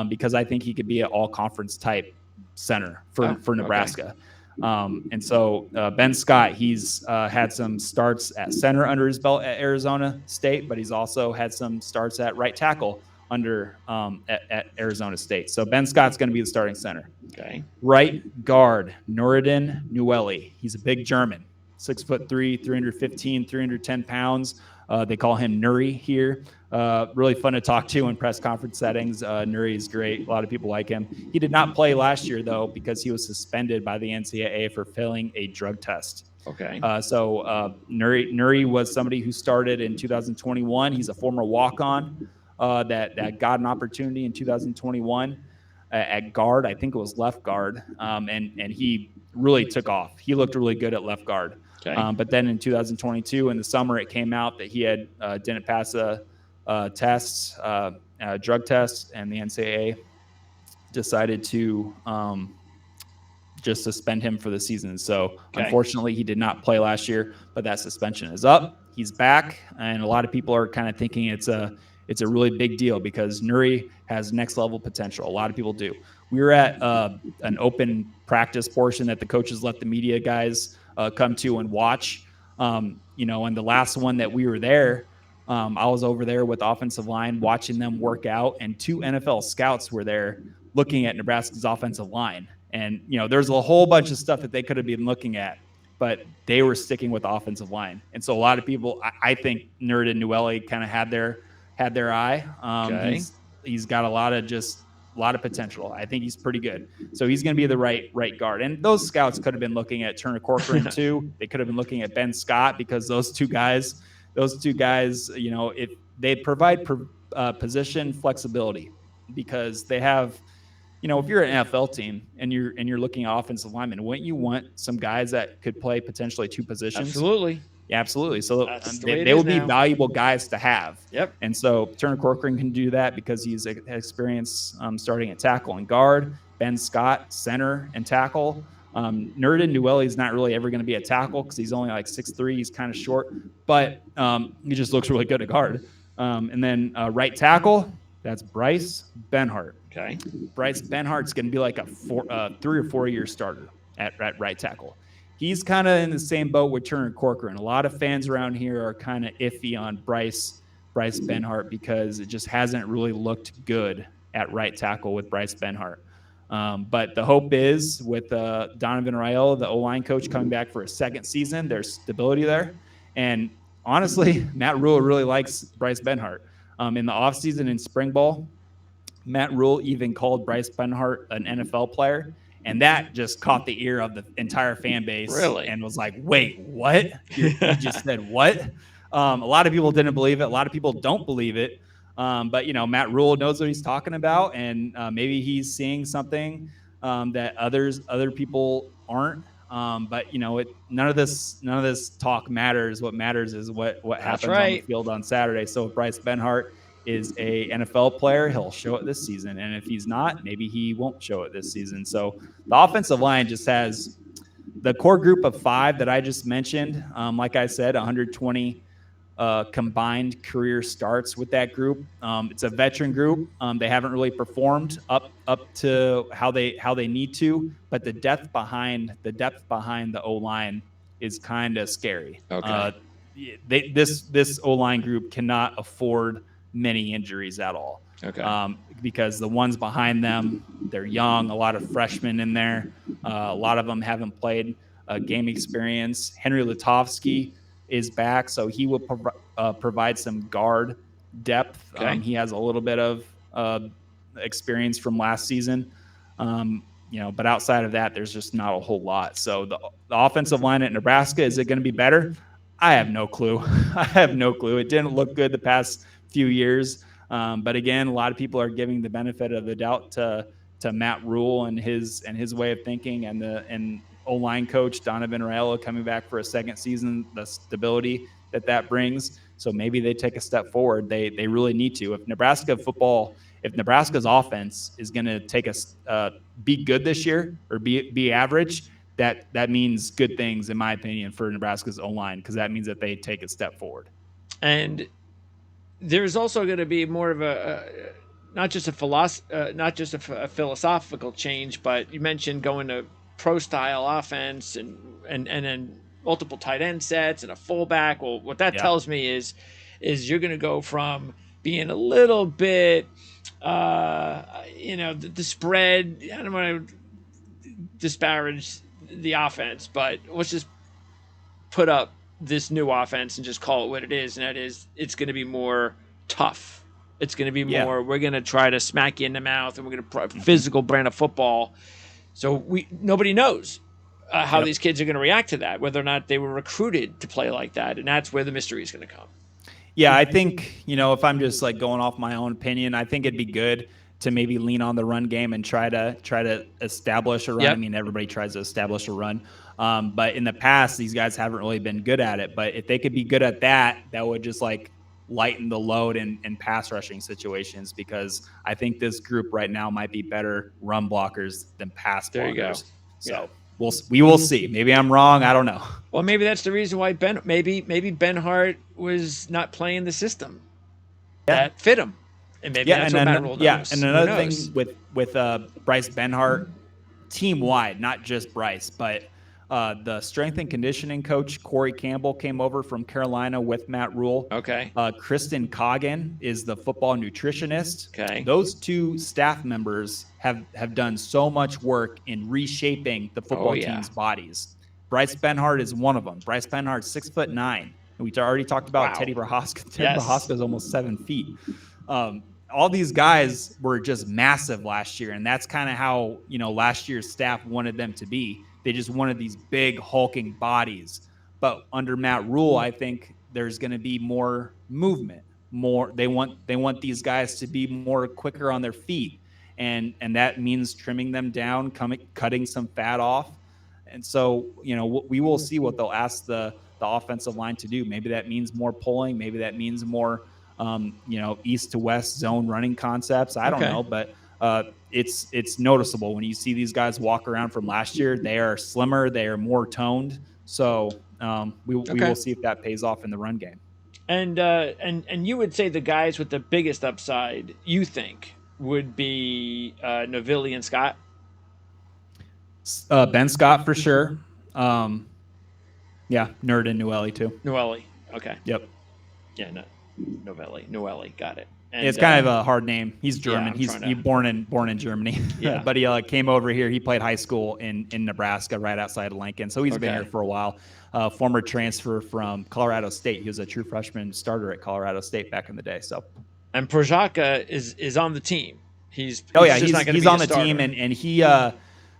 because I think he could be an all-conference type center for Nebraska. And so Ben Scott, he's had some starts at center under his belt at Arizona State, but he's also had some starts at right tackle at Arizona State. So Ben Scott's going to be the starting center. Okay. Right guard, Nuruddin Nueli. He's a big German, 6'3", 315, 310 pounds. They call him Nuri here. Really fun to talk to in press conference settings. Nuri is great. A lot of people like him. He did not play last year, though, because he was suspended by the NCAA for failing a drug test. Okay. Nuri was somebody who started in 2021. He's a former walk-on that got an opportunity in 2021 at guard. I think it was left guard, and he really took off. He looked really good at left guard. Okay. But then in 2022, in the summer, it came out that he had didn't pass a drug test, and the NCAA decided to just suspend him for the season. So unfortunately, he did not play last year, but that suspension is up. He's back, and a lot of people are kind of thinking it's a really big deal because Nuri has next level potential. A lot of people do. We were at an open practice portion that the coaches let the media guys come to and watch. And the last one that we were there, I was over there with offensive line watching them work out, and 2 NFL scouts were there looking at Nebraska's offensive line. And, there's a whole bunch of stuff that they could have been looking at, but they were sticking with the offensive line. And so a lot of people, I think Nuruddin Nueli kind of had their eye. He's got a lot of potential. I think he's pretty good. So he's going to be the right guard. And those scouts could have been looking at Turner Corcoran too. They could have been looking at Ben Scott, because those two guys, if they provide position flexibility, because they have, if you're an NFL team and you're looking at offensive linemen, wouldn't you want some guys that could play potentially 2 positions? Absolutely. Yeah, absolutely. So they would be valuable guys to have. Yep. And so Turner Corcoran can do that because he's experienced starting at tackle and guard. Ben Scott, center and tackle. Nuruddin Nueli is not really ever going to be a tackle because he's only like 6'3". He's kind of short, but he just looks really good at guard. And then right tackle, that's Bryce Benhart. Okay. Bryce Benhart's going to be like a 3 or 4 year starter at right tackle. He's kind of in the same boat with Turner Corcoran. A lot of fans around here are kind of iffy on Bryce Benhart because it just hasn't really looked good at right tackle with Bryce Benhart. But the hope is with Donovan Raiola, the O-line coach, coming back for a second season, there's stability there. And honestly, Matt Rhule really likes Bryce Benhart. In the offseason in spring ball, Matt Rhule even called Bryce Benhart an NFL player. And that just caught the ear of the entire fan base. Really? And was like, wait, what? You just said what? A lot of people didn't believe it. A lot of people don't believe it. But Matt Rhule knows what he's talking about, and maybe he's seeing something that other people aren't. But none of this talk matters. What matters is what That's happens on the right. field on Saturday. So if Bryce Benhart is a NFL player, he'll show it this season, and if he's not, maybe he won't show it this season. So the offensive line just has the core group of 5 that I just mentioned. Like I said, 120 combined career starts with that group. It's a veteran group. They haven't really performed up to how they need to, but the depth behind the O line is kind of scary. Okay. This O line group cannot afford many injuries at all, Okay. because the ones behind them, they're young. A lot of freshmen in there. A lot of them haven't played game experience. Henry Lutovsky is back, so he will provide some guard depth. Okay. He has a little bit of experience from last season, but outside of that, there's just not a whole lot. So the offensive line at Nebraska, is it going to be better? I have no clue. I have no clue. It didn't look good the past few years, but again, a lot of people are giving the benefit of the doubt to Matt Rhule and his way of thinking, and O-line coach Donovan Raiola coming back for a second season, the stability that brings. So maybe they take a step forward. They really need to. If Nebraska's offense is going to take us be good this year or be average, that means good things, in my opinion, for Nebraska's O-line, because that means that they take a step forward. And there's also going to be more of a not just a philosophical change, but you mentioned going to pro style offense and then multiple tight end sets and a fullback. Well, what that tells me is you're going to go from being a little bit, the spread. I don't want to disparage the offense, but let's just put up this new offense and just call it what it is, and that is it's going to be more tough. It's going to be more, we're going to try to smack you in the mouth, and we're going to physical brand of football. So nobody knows how these kids are going to react to that, whether or not they were recruited to play like that, and that's where the mystery is going to come. Yeah, I think, if I'm just like going off my own opinion, I think it'd be good to maybe lean on the run game and try to establish a run. Yep. I mean, everybody tries to establish a run, but in the past, these guys haven't really been good at it. But if they could be good at that, that would just like lighten the load in pass rushing situations, because I think this group right now might be better run blockers than pass blockers. There you go. So we will see. Maybe I'm wrong. I don't know. Well, maybe that's the reason why maybe Benhart was not playing the system that fit him. And maybe that's what Matt Rhule knows. Yeah, and another thing with Bryce Benhart, team wide, not just Bryce, but the strength and conditioning coach Corey Campbell came over from Carolina with Matt Rhule. Okay. Kristen Coggan is the football nutritionist. Okay. Those 2 staff members have done so much work in reshaping the football team's bodies. Bryce Benhart is one of them. Bryce Benhart's 6'9". We already talked about Teddy Prohaska. Teddy Prohaska is almost 7 feet. All these guys were just massive last year, and that's kind of how last year's staff wanted them to be. They just wanted these big hulking bodies. But under Matt Rhule, I think there's going to be more movement. They want these guys to be more quicker on their feet, and that means trimming them down, cutting some fat off. And so we will see what they'll ask the offensive line to do. Maybe that means more pulling. Maybe that means more east to west zone running concepts. I don't know, but it's noticeable when you see these guys walk around from last year. They are slimmer, they are more toned. So we will see if that pays off in the run game. And you would say the guys with the biggest upside, you think, would be Novilli and Scott? Ben Scott for sure. Nerd and Novelli too. Novelli, okay. Yep. Yeah, no. Novelli, got it. And, it's kind of a hard name. He's German. Yeah, he's born in Germany. Yeah. But he came over here. He played high school in Nebraska, right outside of Lincoln. So he's been here for a while. Former transfer from Colorado State. He was a true freshman starter at Colorado State back in the day. So, and Prohaska is on the team. He's on the team, and he.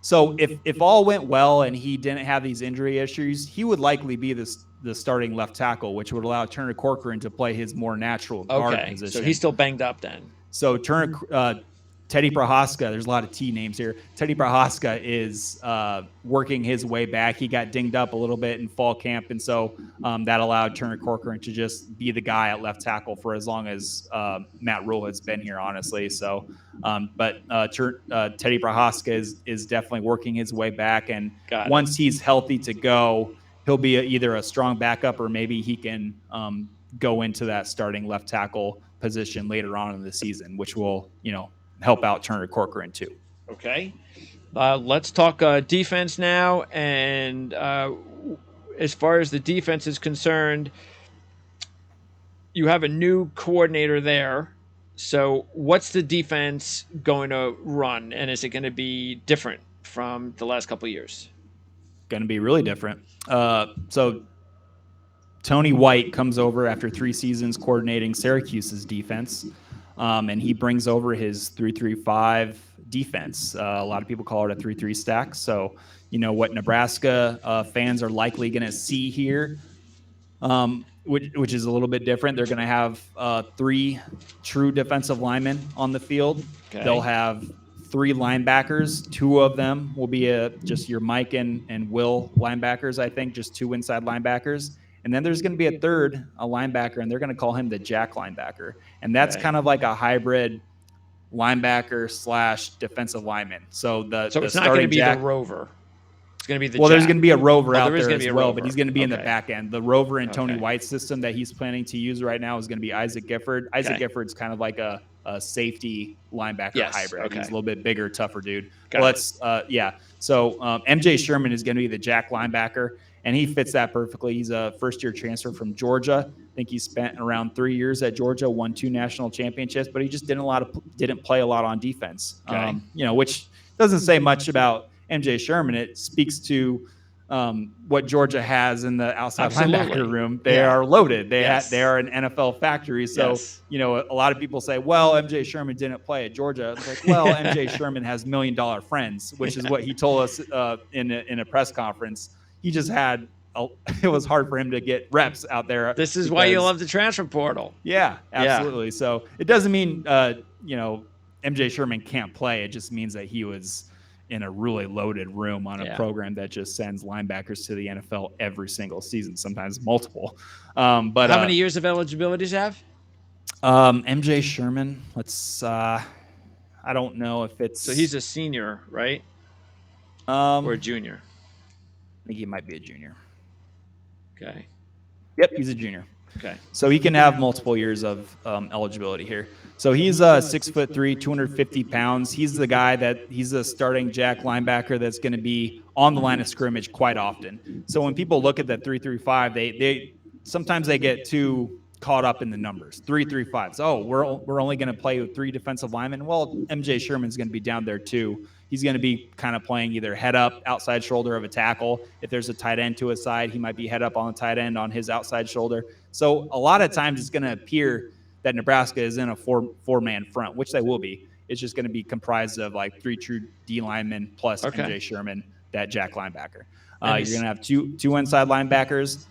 So if all went well and he didn't have these injury issues, he would likely be the the starting left tackle, which would allow Turner Corcoran to play his more natural guard Okay, so he's position. still banged up then. So Teddy Prohaska, there's a lot of T names here. Teddy Prohaska is working his way back. He got dinged up a little bit in fall camp, and so that allowed Turner Corcoran to just be the guy at left tackle for as long as Matt Rhule has been here, honestly. So, but Teddy Prohaska is definitely working his way back, and once he's healthy to go, he'll be either a strong backup or maybe he can go into that starting left tackle position later on in the season, which will, help out Turner Corcoran too. Okay. Let's talk defense now. And as far as the defense is concerned, you have a new coordinator there. So what's the defense going to run? And is it going to be different from the last couple of years? Going to be really different. So Tony White comes over after 3 seasons coordinating Syracuse's defense. And he brings over his 3-3-5 defense. A lot of people call it a 3-3 stack. So, what Nebraska fans are likely going to see here, which is a little bit different. They're going to have 3 true defensive linemen on the field. Okay. They'll have 3 linebackers. 2 of them will be just your Mike and Will linebackers, I think, just 2 inside linebackers. And then there's going to be a third, a linebacker, and they're going to call him the Jack linebacker. And that's kind of like a hybrid linebacker / defensive lineman. So it's not going to be the rover. It's going to be the Jack. There's going to be a rover out there as well, but he's going to be in the back end. The rover in Tony White's system that he's planning to use right now is going to be Isaac Gifford. Isaac Gifford's kind of like a safety linebacker hybrid. Okay. He's a little bit bigger, tougher dude. So MJ Sherman is going to be the Jack linebacker. And he fits that perfectly. He's a first-year transfer from Georgia. I think he spent around 3 years at Georgia, won 2 national championships, but he just didn't play a lot on defense. Okay. Which doesn't say much about MJ Sherman. It speaks to what Georgia has in the outside linebacker room. They are loaded. They are an NFL factory. So a lot of people say, "Well, MJ Sherman didn't play at Georgia." It's like, well, MJ Sherman has $1 million friends, which is what he told us in a press conference. He just had it was hard for him to get reps out there. This is why you love the transfer portal. Yeah, absolutely. Yeah. So it doesn't mean MJ Sherman can't play. It just means that he was in a really loaded room on a program that just sends linebackers to the NFL every single season, sometimes multiple. But how many years of eligibility does he have? MJ Sherman, I don't know if it's. So he's a senior, right? Or a junior? I think he might be a junior. Okay. Yep, he's a junior. Okay. So he can have multiple years of eligibility here. So he's 6'3", 250 pounds. He's the guy he's a starting Jack linebacker that's going to be on the line of scrimmage quite often. So when people look at that 3-3-5, they sometimes they get too caught up in the numbers. 3-3-5. So we're only going to play with 3 defensive linemen. Well, MJ Sherman's going to be down there too. He's going to be kind of playing either head up, outside shoulder of a tackle. If there's a tight end to his side, he might be head up on the tight end on his outside shoulder. So a lot of times it's going to appear that Nebraska is in a four-man front, which they will be. It's just going to be comprised of like 3 true D linemen plus MJ Sherman, that Jack linebacker. You're going to have two inside linebackers.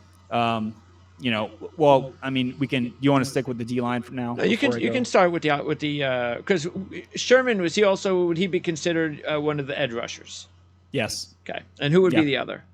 Well, I mean, we can. You want to stick with the D line for now? No, you can start with the because Sherman would he be considered one of the edge rushers? Yes. Okay, and who would be the other?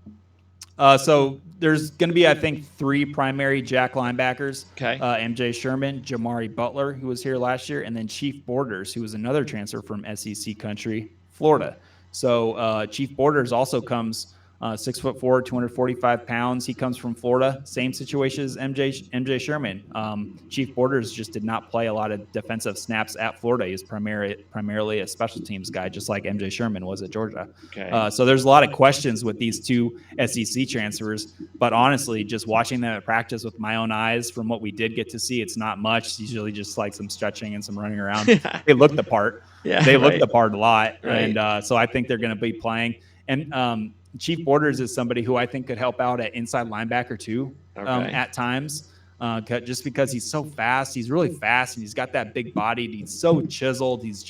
So there's going to be, I think, 3 primary Jack linebackers. Okay. MJ Sherman, Jamari Butler, who was here last year, and then Chief Borders, who was another transfer from SEC country, Florida. So Chief Borders also comes 6'4", 245 pounds. He comes from Florida. Same situation as MJ Sherman. Chief Borders just did not play a lot of defensive snaps at Florida. He's primarily a special teams guy, just like MJ Sherman was at Georgia. Okay. So there's a lot of questions with these 2 SEC transfers. But honestly, just watching them at practice with my own eyes, from what we did get to see, it's not much. It's usually just like some stretching and some running around. They look the part. Yeah, they look the part a lot. Right. And so I think they're going to be playing. And Chief Borders is somebody who I think could help out at inside linebacker too, at times, just because he's so fast. He's really fast, and he's got that big body. He's so chiseled. He's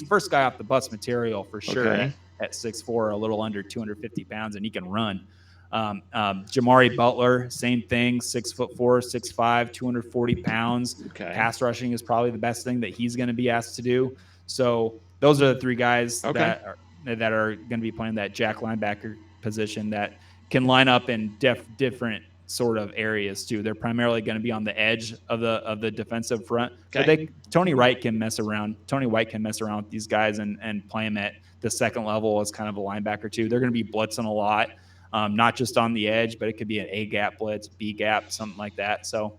first guy off the bus material for sure at 6'4", a little under 250 pounds, and he can run. Jamari Butler, same thing, 6'4", 6'5", 240 pounds. Okay. Pass rushing is probably the best thing that he's going to be asked to do. So those are the three guys Okay. that are going to be playing that jack linebacker position that can line up in different sort of areas too. They're primarily going to be on the edge of the defensive front, but Okay. Tony White can mess around. Tony White can mess around with these guys and play them at the second level as kind of a linebacker too. They're going to be blitzing a lot, not just on the edge, but it could be an A gap blitz, B gap, something like that. So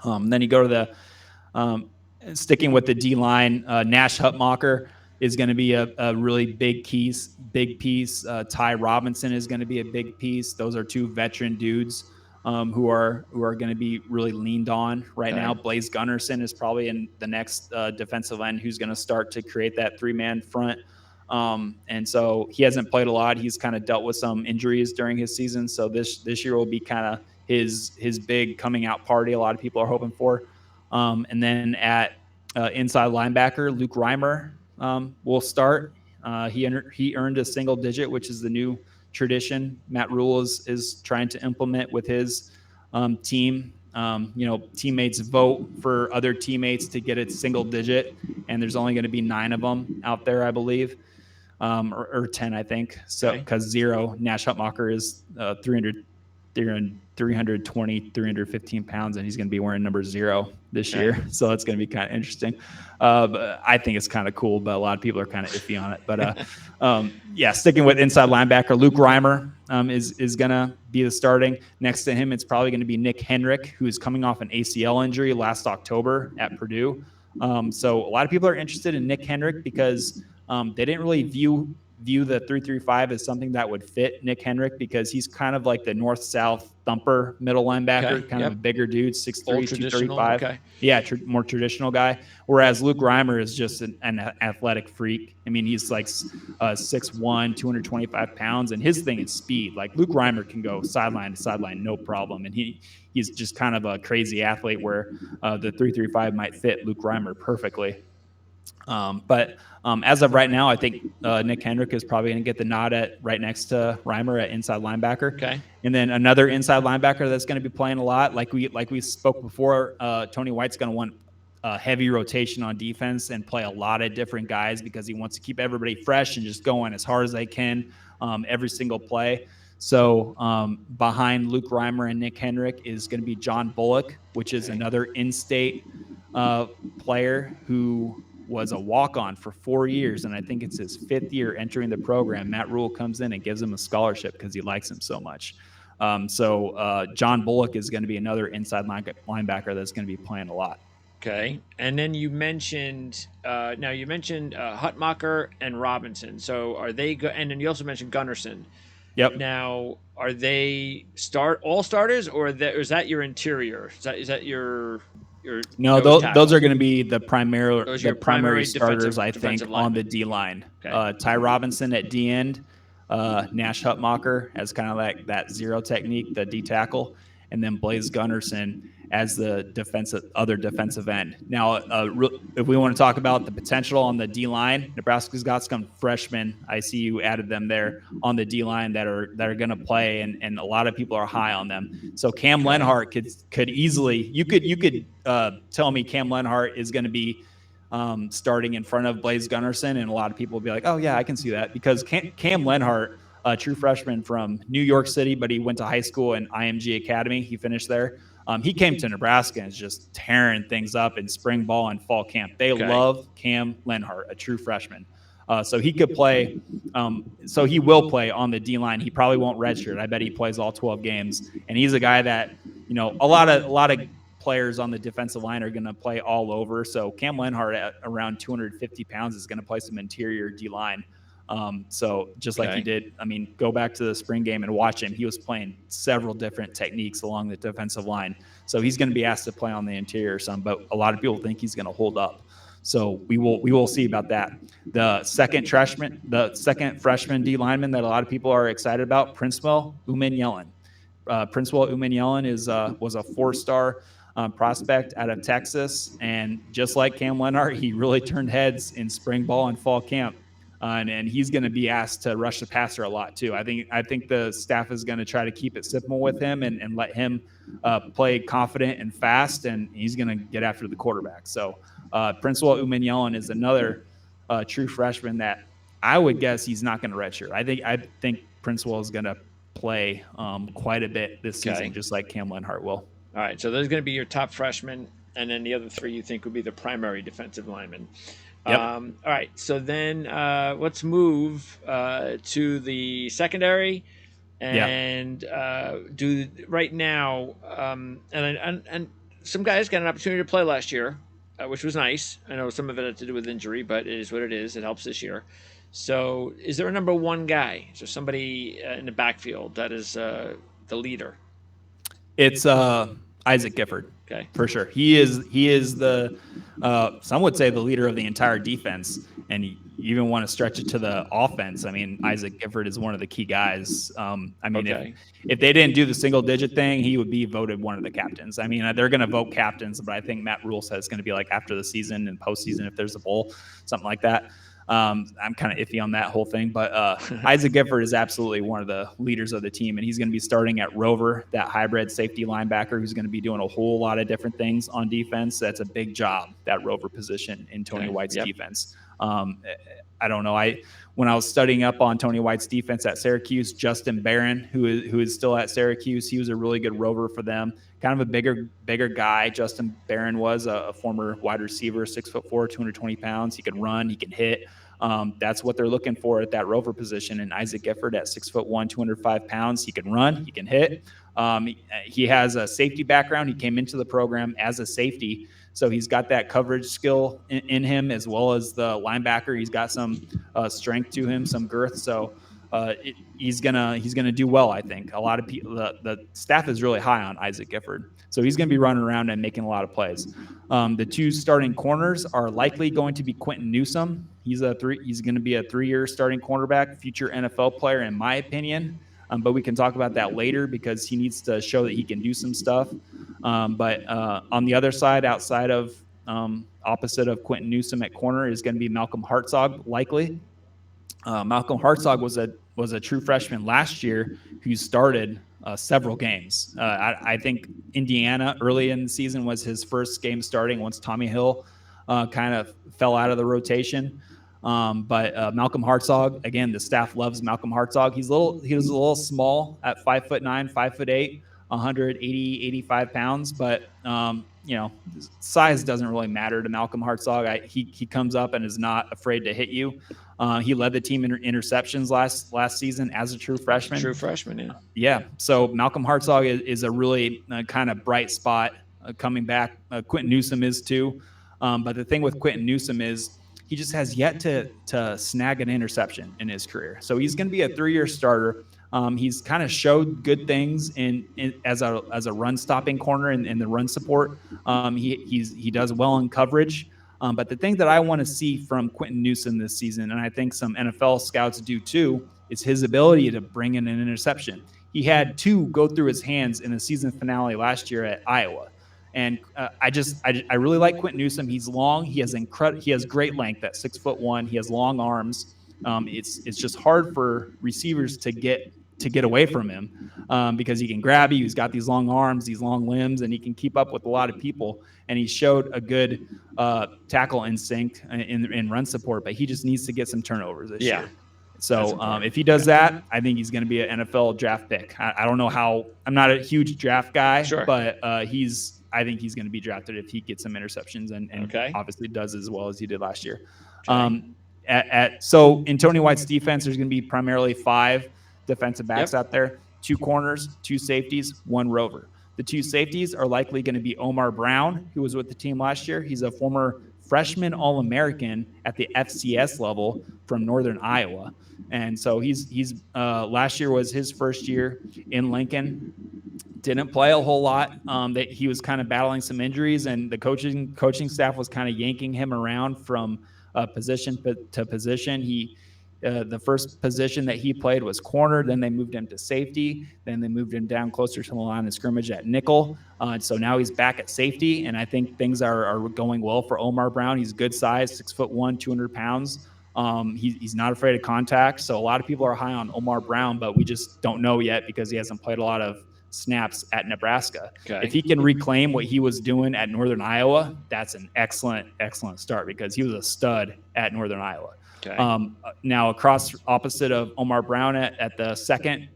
then you go to the um, sticking with the D line, Nash Hutmacher is going to be a really big piece. Ty Robinson is going to be a big piece. Those are two veteran dudes who are going to be really leaned on right Okay. now. Blaze Gunnerson is probably in the next defensive end who's going to start to create that 3-man front. And so he hasn't played a lot. He's kind of dealt with some injuries during his season. So this year will be kind of his big coming out party. A lot of people are hoping for. And then at inside linebacker, Luke Reimer will start. He earned a single digit, which is the new tradition Matt Rhule is trying to implement with his team. Teammates vote for other teammates to get a single digit, and there's only going to be 9 of them out there, I believe, or 10, I think. So Okay. because 0, Nash Hutmacher is 320, 315 pounds, and he's going to be wearing number 0 this Okay. year. So that's going to be kind of interesting. But I think it's kind of cool, but a lot of people are kind of iffy on it. But sticking with inside linebacker, Luke Reimer is going to be the starting. Next to him, it's probably going to be Nick Henrik, who is coming off an ACL injury last October at Purdue. So a lot of people are interested in Nick Henrik because they didn't really view the 3-3-5 as something that would fit Nick Henrik because he's kind of like the north-south thumper middle linebacker, Okay. kind Yep. of a bigger dude, 6'3", Old traditional. 235. Okay. Yeah, more traditional guy. Whereas Luke Reimer is just an athletic freak. I mean, he's like 6'1", 225 pounds, and his thing is speed. Like Luke Reimer can go sideline to sideline, no problem. And he's just kind of a crazy athlete where the 3-3-5 might fit Luke Reimer perfectly. But as of right now, I think Nick Henrik is probably going to get the nod at right next to Reimer at inside linebacker. Okay. And then another inside linebacker that's going to be playing a lot, like we spoke before, Tony White's going to want a heavy rotation on defense and play a lot of different guys because he wants to keep everybody fresh and just going as hard as they can every single play. So behind Luke Reimer and Nick Henrik is going to be John Bullock, which is another in-state player who was a walk-on for 4 years, and I think it's his 5th year entering the program. Matt Rhule comes in and gives him a scholarship because he likes him so much. So John Bullock is going to be another inside linebacker that's going to be playing a lot. Okay. And then you mentioned Hutmacher and Robinson. So are they and then you also mentioned Gunnerson. Yep. Now, are they all starters, or is that your interior? Is that your No, those are going to be the primary starters, I think, on the D line. Okay. Ty Robinson at D end, Nash Hutmacher as kind of like that 0 technique, the D tackle, and then Blaze Gunnerson as the other defensive end. Now, if we want to talk about the potential on the D line, Nebraska's got some freshmen. I see you added them there on the D line that are going to play, and a lot of people are high on them. So Cam Lenhart could easily you could tell me Cam Lenhart is going to be starting in front of Blaze Gunnerson, and a lot of people will be like, oh yeah, I can see that because Cam Lenhart, a true freshman from New York City, but he went to high school in IMG Academy. He finished there. He came to Nebraska and is just tearing things up in spring ball and fall camp. They love Cam Lenhart, a true freshman. So he could play. So he will play on the D line. He probably won't redshirt. I bet he plays all 12 games. And he's a guy that, a lot of players on the defensive line are going to play all over. So Cam Lenhart at around 250 pounds is going to play some interior D line. So just like he did, go back to the spring game and watch him. He was playing several different techniques along the defensive line. So he's going to be asked to play on the interior some, but a lot of people think he's going to hold up. So we will see about that. The second freshman D lineman that a lot of people are excited about, Princewell Umanyalan. Princewell Umanyalan was a 4-star prospect out of Texas, and just like Cam Lenhart, he really turned heads in spring ball and fall camp. and he's going to be asked to rush the passer a lot too. I think the staff is going to try to keep it simple with him and let him play confident and fast, and he's going to get after the quarterback. So Principal Umanyalan is another true freshman that I would guess he's not going to redshirt. I think Principal is going to play quite a bit this season, Okay. just like Cam Lenhart will. All right. So those are going to be your top freshmen, and then the other three you think would be the primary defensive linemen. Yep. All right. So then let's move to the secondary Yeah. and do right now. And some guys got an opportunity to play last year, which was nice. I know some of it had to do with injury, but it is what it is. It helps this year. So, is there a number one guy? Is there somebody in the backfield that is the leader? It's Isaac Gifford. Okay. For sure. He is the some would say the leader of the entire defense, and you even want to stretch it to the offense. I mean, Isaac Gifford is one of the key guys. I mean, Okay. if they didn't do the single digit thing, he would be voted one of the captains. I mean, they're going to vote captains, but I think Matt Rhule says it's going to be like after the season and postseason if there's a bowl, something like that. I'm kind of iffy on that whole thing, but Isaac Gifford is absolutely one of the leaders of the team, and he's going to be starting at Rover, that hybrid safety linebacker who's going to be doing a whole lot of different things on defense. That's a big job, that Rover position in Tony White's defense. I don't know. When I was studying up on Tony White's defense at Syracuse, Justin Barron, who is still at Syracuse, he was a really good rover for them. Kind of a bigger guy. Justin Barron was a former wide receiver, 6'4", 220 pounds. He can run, he can hit. That's what they're looking for at that rover position. And Isaac Gifford at 6'1", 205 pounds, he can run, he can hit. He has a safety background. He came into the program as a safety, so he's got that coverage skill in him as well as the linebacker. He's got some strength to him, some girth. So he's gonna do well. I think a lot of people, the staff is really high on Isaac Gifford, so he's gonna be running around and making a lot of plays. The two starting corners are likely going to be Quentin Newsome. He's going to be a 3-year starting cornerback, future NFL player, in my opinion. But we can talk about that later because he needs to show that he can do some stuff. But on the other side, outside of opposite of Quentin Newsome at corner, is going to be Malcolm Hartzog, likely. Malcolm Hartzog was a true freshman last year who started several games. I think Indiana early in the season was his first game starting once Tommy Hill kind of fell out of the rotation. But Malcolm Hartzog, again, the staff loves Malcolm Hartzog. He was a little small at 5'9", 5'8", 180, 85 pounds, but size doesn't really matter to Malcolm Hartzog. He comes up and is not afraid to hit you. He led the team in interceptions last season as a true freshman. True freshman, yeah. Yeah. So Malcolm Hartzog is a really kind of bright spot coming back. Quentin Newsome is too. But the thing with Quentin Newsome is he just has yet to snag an interception in his career. So he's going to be a 3-year starter. He's kind of showed good things as a run stopping corner in the run support. He does well in coverage. But the thing that I want to see from Quentin Newsome this season, and I think some NFL scouts do too, is his ability to bring in an interception. He had 2 go through his hands in the season finale last year at Iowa. And I really like Quentin Newsome. He's long. He has great length at 6'1". He has long arms. It's just hard for receivers to get away from him because he can grab you. He's got these long arms, these long limbs, and he can keep up with a lot of people. And he showed a good tackle instinct in run support, but he just needs to get some turnovers this year. So if he does that, I think he's going to be an NFL draft pick. I don't know how. I'm not a huge draft guy, but I think he's going to be drafted if he gets some interceptions and obviously does as well as he did last year. So in Tony White's defense, there's going to be primarily 5 defensive backs out there, 2 corners, 2 safeties, 1 rover. The 2 safeties are likely going to be Omar Brown, who was with the team last year. He's a former freshman All-American at the FCS level from Northern Iowa. And so he's last year was his first year in Lincoln. Didn't play a whole lot. That he was kind of battling some injuries, and the coaching staff was kind of yanking him around from position to position. The first position that he played was corner. Then they moved him to safety. Then they moved him down closer to the line of scrimmage at nickel. So now he's back at safety, and I think things are going well for Omar Brown. He's good size, 6'1", 200 pounds. He's not afraid of contact. So a lot of people are high on Omar Brown, but we just don't know yet because he hasn't played a lot of snaps at Nebraska. If Okay. he can reclaim what he was doing at Northern Iowa, that's an excellent start because he was a stud at Northern Iowa. Okay. Now, across opposite of Omar Brown at the second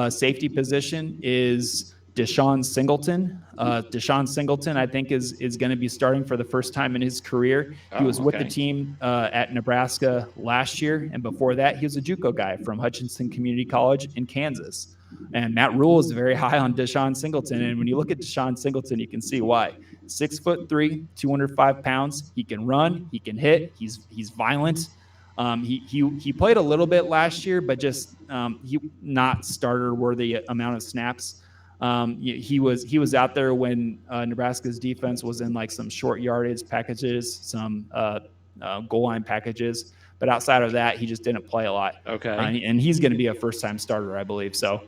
safety position is Deshaun Singleton. Deshaun Singleton, I think, is going to be starting for the first time in his career. He Oh, was with the okay. team at Nebraska last year, and before that, he was a JUCO guy from Hutchinson Community College in Kansas. And Matt Rhule is very high on Deshaun Singleton, and when you look at Deshaun Singleton, you can see why. 6'3", 205 pounds. He can run. He can hit. He's violent. He played a little bit last year, but just he not starter worthy amount of snaps. He was out there when Nebraska's defense was in like some short yardage packages, some goal line packages. But outside of that, he just didn't play a lot. Okay. And he's going to be a first time starter, I believe. So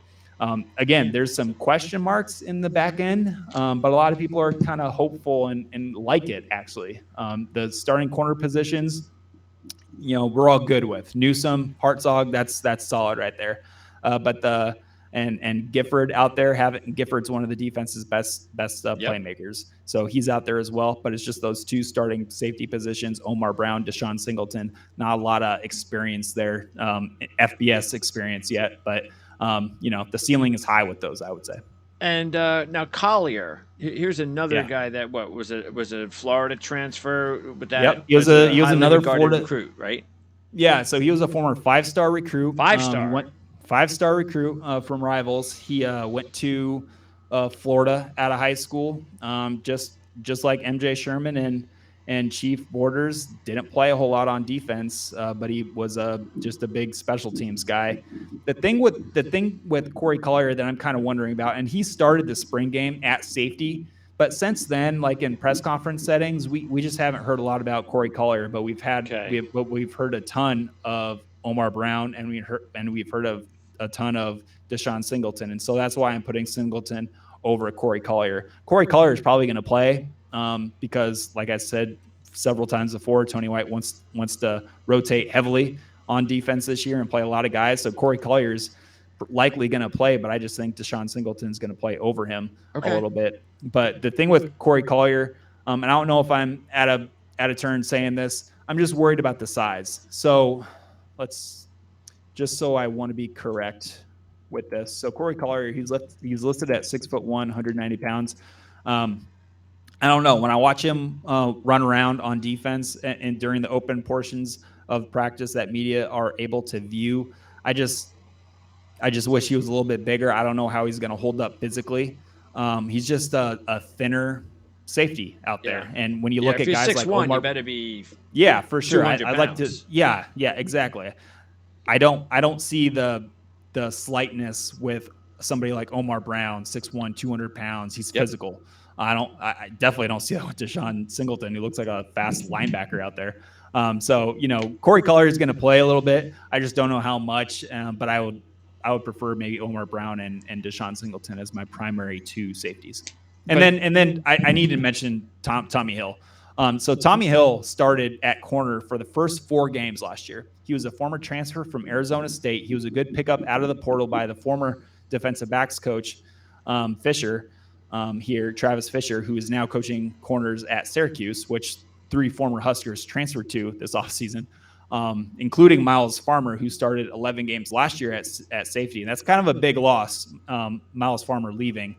again, there's some question marks in the back end, but a lot of people are kind of hopeful and like it actually. The starting corner positions, we're all good with Newsome, Hartzog. That's solid right there. But the and Gifford out there, Gifford's one of the defense's best playmakers, so he's out there as well. But it's just those two starting safety positions: Omar Brown, Deshaun Singleton. Not a lot of experience there, FBS experience yet, but the ceiling is high with those, I would say. And now Collier. Here's another Yeah. guy that was a Florida transfer, but that Yep. He was was a he was highly another regarded Florida recruit, right? Yeah, so he was a former 5-star recruit. 5-star. He went 5-star recruit from Rivals. He went to Florida out of high school, just like MJ Sherman and Chief Borders. Didn't play a whole lot on defense, but he was just a big special teams guy. The thing with Corey Collier that I'm kind of wondering about, and he started the spring game at safety. But since then, like in press conference settings, we just haven't heard a lot about Corey Collier, but we've heard a ton of Omar Brown, and we've heard of a ton of Deshaun Singleton, and so that's why I'm putting Singleton over Corey Collier. Corey Collier is probably going to play because, like I said several times before, Tony White wants to rotate heavily on defense this year and play a lot of guys. So Corey Collier's likely going to play, but I just think Deshaun Singleton's going to play over him a little bit. But the thing with Corey Collier, and I don't know if I'm at a turn saying this, I'm just worried about the size. So so I want to be correct with this. So Corey Collier, he's listed at 6'1", 190 pounds. I don't know. When I watch him run around on defense and during the open portions of practice that media are able to view, I just wish he was a little bit bigger. I don't know how he's going to hold up physically. He's just a thinner safety out there. And when you look at guys like Omar, you better be. Yeah, for sure. I'd like to. Pounds. Yeah, exactly. I don't see the slightness with somebody like Omar Brown, 6'1", 200 pounds. He's physical. I definitely don't see that with Deshaun Singleton, who looks like a fast linebacker out there. So Corey Collier is going to play a little bit. I just don't know how much. But I would prefer maybe Omar Brown and Deshaun Singleton as my primary two safeties. And then I need to mention Tommy Hill. So Tommy Hill started at corner for the first 4 games last year. He was a former transfer from Arizona State. He was a good pickup out of the portal by the former defensive backs coach, Fisher, Travis Fisher, who is now coaching corners at Syracuse, which 3 former Huskers transferred to this offseason, including Miles Farmer, who started 11 games last year at safety. And that's kind of a big loss, Miles Farmer leaving.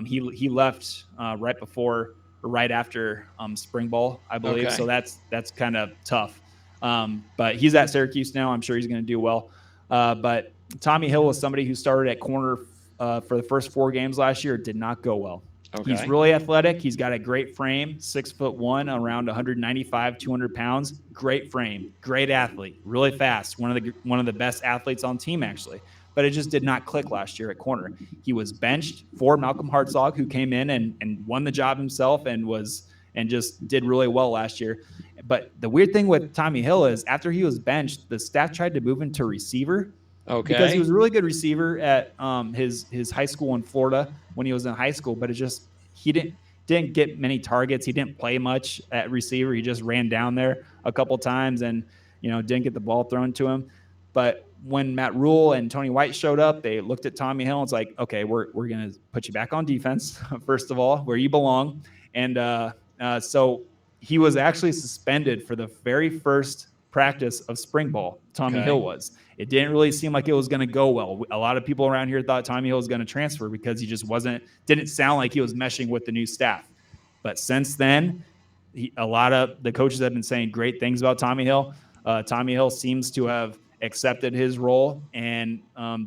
He left right before or right after spring ball, I believe. Okay. So that's kind of tough. But he's at Syracuse now. I'm sure he's going to do well. But Tommy Hill was somebody who started at corner for the first 4 games last year. It did not go well. Okay. He's really athletic. He's got a great frame, 6'1", around 195, 200 pounds. Great frame, great athlete, really fast. One of the best athletes on team, actually. But it just did not click last year at corner. He was benched for Malcolm Hartzog, who came in and won the job himself and just did really well last year. But the weird thing with Tommy Hill is after he was benched, the staff tried to move him to receiver. Okay. Because he was a really good receiver at his high school in Florida when he was in high school, but he didn't get many targets. He didn't play much at receiver. He just ran down there a couple times, and didn't get the ball thrown to him. But when Matt Rhule and Tony White showed up, they looked at Tommy Hill and it's like, okay, we're going to put you back on defense, first of all, where you belong. And so he was actually suspended for the very first practice of spring ball. Tommy Okay. Hill was. It didn't really seem like it was going to go well. A lot of people around here thought Tommy Hill was going to transfer because he just didn't sound like he was meshing with the new staff. But since then, a lot of the coaches have been saying great things about Tommy Hill. Tommy Hill seems to have accepted his role and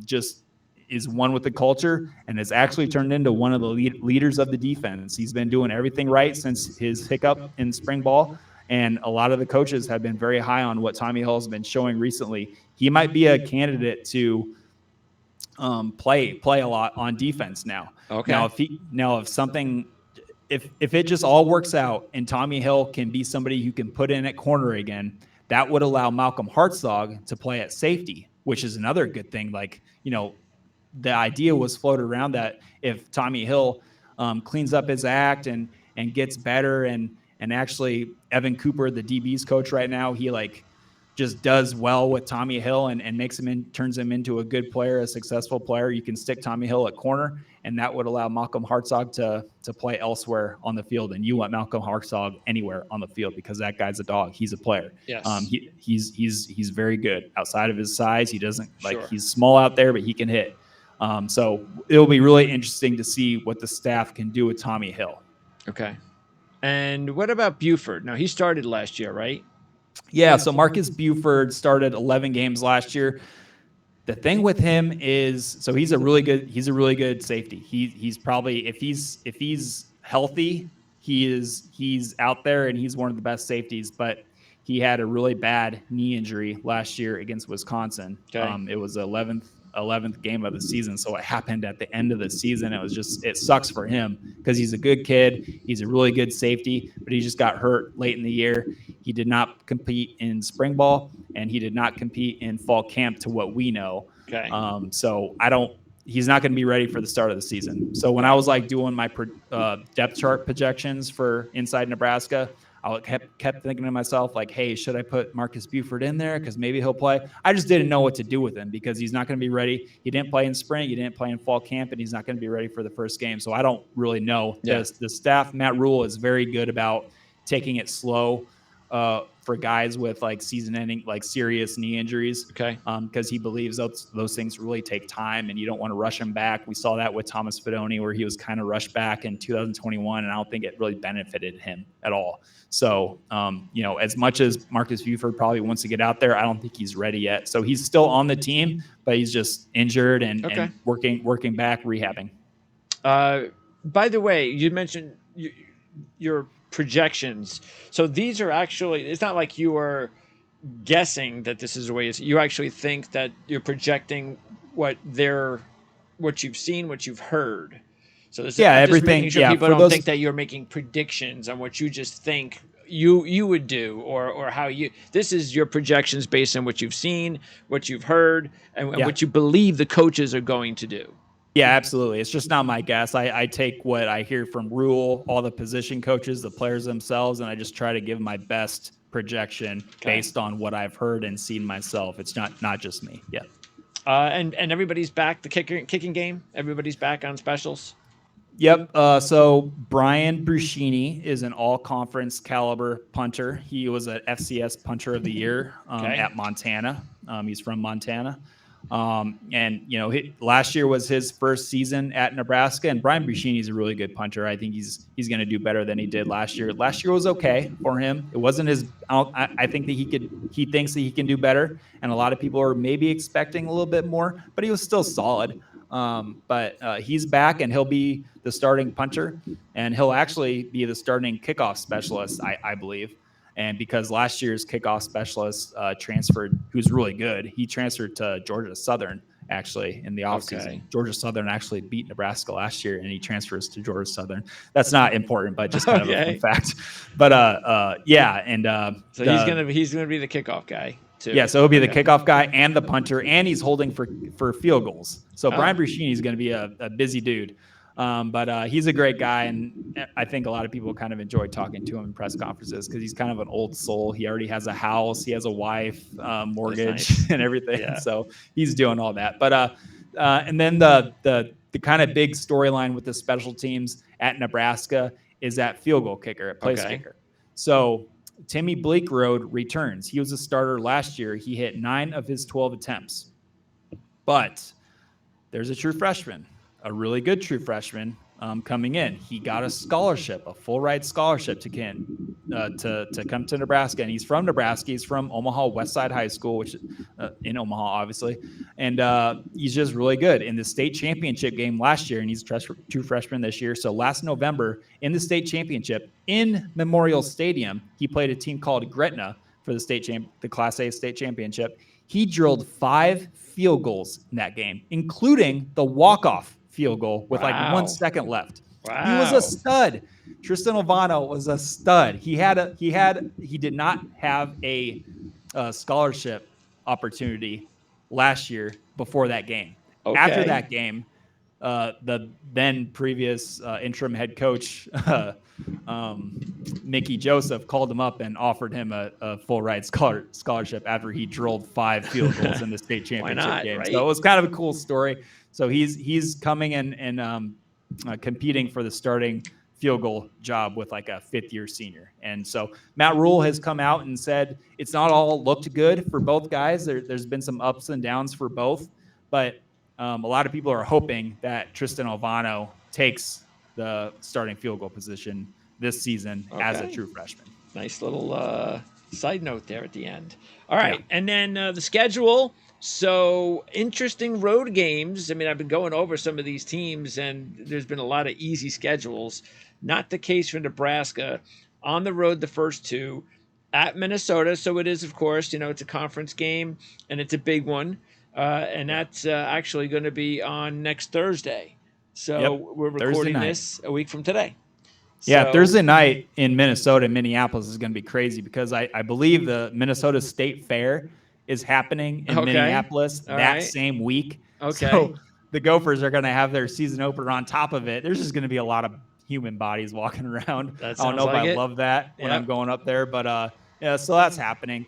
just is one with the culture and has actually turned into one of the leaders of the defense. He's been doing everything right since his hiccup in spring ball. And a lot of the coaches have been very high on what Tommy Hill has been showing recently. He might be a candidate to play a lot on defense now. Okay. If it just all works out and Tommy Hill can be somebody who can put in at corner again, that would allow Malcolm Hartzog to play at safety, which is another good thing. The idea was floated around that if Tommy Hill cleans up his act and gets better and actually Evan Cooper, the DB's coach right now, he just does well with Tommy Hill and turns him into a good player, a successful player. You can stick Tommy Hill at corner, and that would allow Malcolm Hartzog to play elsewhere on the field. And you want Malcolm Hartzog anywhere on the field because that guy's a dog. He's a player. Yes. He's very good outside of his size. He doesn't he's small out there, but he can hit. So it'll be really interesting to see what the staff can do with Tommy Hill. Okay. And what about Buford? Now, he started last year, right? Yeah, so Marcus Buford started 11 games last year. The thing with him is, so he's a really good safety. He's probably if he's healthy, he's out there and he's one of the best safeties. But he had a really bad knee injury last year against Wisconsin. Okay. It was the 11th game of the season, so it happened at the end of the season. It sucks for him because he's a good kid. He's a really good safety, but he just got hurt late in the year. He did not compete in spring ball, and he did not compete in fall camp to what we know. Okay. So he's not going to be ready for the start of the season. So when I was doing my depth chart projections for Inside Nebraska, I kept thinking to myself, hey, should I put Marcus Buford in there? Because maybe he'll play. I just didn't know what to do with him because he's not going to be ready. He didn't play in spring. He didn't play in fall camp, and he's not going to be ready for the first game. So I don't really know. Yeah. The staff, Matt Rhule, is very good about taking it slow for guys with season-ending, serious knee injuries. Okay. Because he believes those things really take time, and you don't want to rush him back. We saw that with Thomas Fidone, where he was kind of rushed back in 2021, and I don't think it really benefited him at all. So, as much as Marcus Buford probably wants to get out there, I don't think he's ready yet. So he's still on the team, but he's just injured and working back, rehabbing. By the way, you mentioned your projections. So these are actually, it's not like you are guessing that this is the way you actually think that you're projecting what you've seen, what you've heard. So this everything. Sure people don't think that you're making predictions on what you just think you would do or how you. This is your projections based on what you've seen, what you've heard, and what you believe the coaches are going to do. Yeah, absolutely. It's just not my guess. I take what I hear from Rhule, all the position coaches, the players themselves, and I just try to give my best projection based on what I've heard and seen myself. It's not just me. Yeah. And everybody's back. The kicking game. Everybody's back on specials. Yep. So Brian Bruscini is an all-conference caliber punter. He was an FCS punter of the year at Montana. He's from Montana. Last year was his first season at Nebraska, and Brian Bruscini is a really good punter. I think he's going to do better than he did last year. Last year was okay for him. It wasn't his. I think that he thinks that he can do better, and a lot of people are maybe expecting a little bit more, but he was still solid. But he's back, and he'll be the starting punter, and he'll actually be the starting kickoff specialist, I believe. And because last year's kickoff specialist transferred, who's really good, he transferred to Georgia Southern actually in the offseason. Okay. Georgia Southern actually beat Nebraska last year, and he transfers to Georgia Southern. That's not important, but just kind of a fun fact. But so he's gonna be the kickoff guy too. Yeah, so he'll be the kickoff guy and the punter, and he's holding for field goals. So Brian Bruscini is going to be a busy dude. But he's a great guy, and I think a lot of people kind of enjoy talking to him in press conferences because he's kind of an old soul. He already has a house, he has a wife, That's mortgage, nice. and everything. Yeah. So he's doing all that. And then the kind of big storyline with the special teams at Nebraska is that field goal kicker, at place Okay. kicker. So Timmy Bleekrode returns. He was a starter last year. He hit 9 of his 12 attempts, but there's a true freshman, a really good true freshman coming in. He got a scholarship, a full ride scholarship to come to Nebraska, and he's from Nebraska. He's from Omaha Westside High School, which in Omaha, obviously, and he's just really good in the state championship game last year, and he's a true freshman this year. So last November in the state championship in Memorial Stadium, he played a team called Gretna for the Class A state championship. He drilled 5 field goals in that game, including the walk-off field goal with like 1 Wow. second left. He was a Wow. stud. Tristan Ovano was a stud. He did not have a scholarship opportunity last year before that game. After Okay. that game, the then previous interim head coach Mickey Joseph called him up and offered him a full ride scholarship after he drilled 5 field goals in the state Why championship not, game. So right? it was kind of a cool story. So he's coming and competing for the starting field goal job with like a 5th-year senior. And so Matt Rhule has come out and said it's not all looked good for both guys. There's been some ups and downs for both, but a lot of people are hoping that Tristan Ovano takes the starting field goal position this season as a Okay. true freshman. Nice little side note there at the end. All Yeah. right. And then the schedule. So interesting road games. I mean, I've been going over some of these teams, and there's been a lot of easy schedules. Not the case for Nebraska. On the road, the first 2 at Minnesota. So it is, of course, it's a conference game, and it's a big one. And Yeah. that's actually going to be on next Thursday. Yep. So we're Thursday recording night. this a week from today. Yeah, So, Thursday night in Minnesota and Minneapolis is going to be crazy because I believe the Minnesota State Fair is happening in okay. Minneapolis All that right. same week. Okay. So the Gophers are going to have their season opener on top of it. There's just going to be a lot of human bodies walking around. That I don't sounds know if I like it. love that when I'm Yep. going up there, but yeah, so that's happening.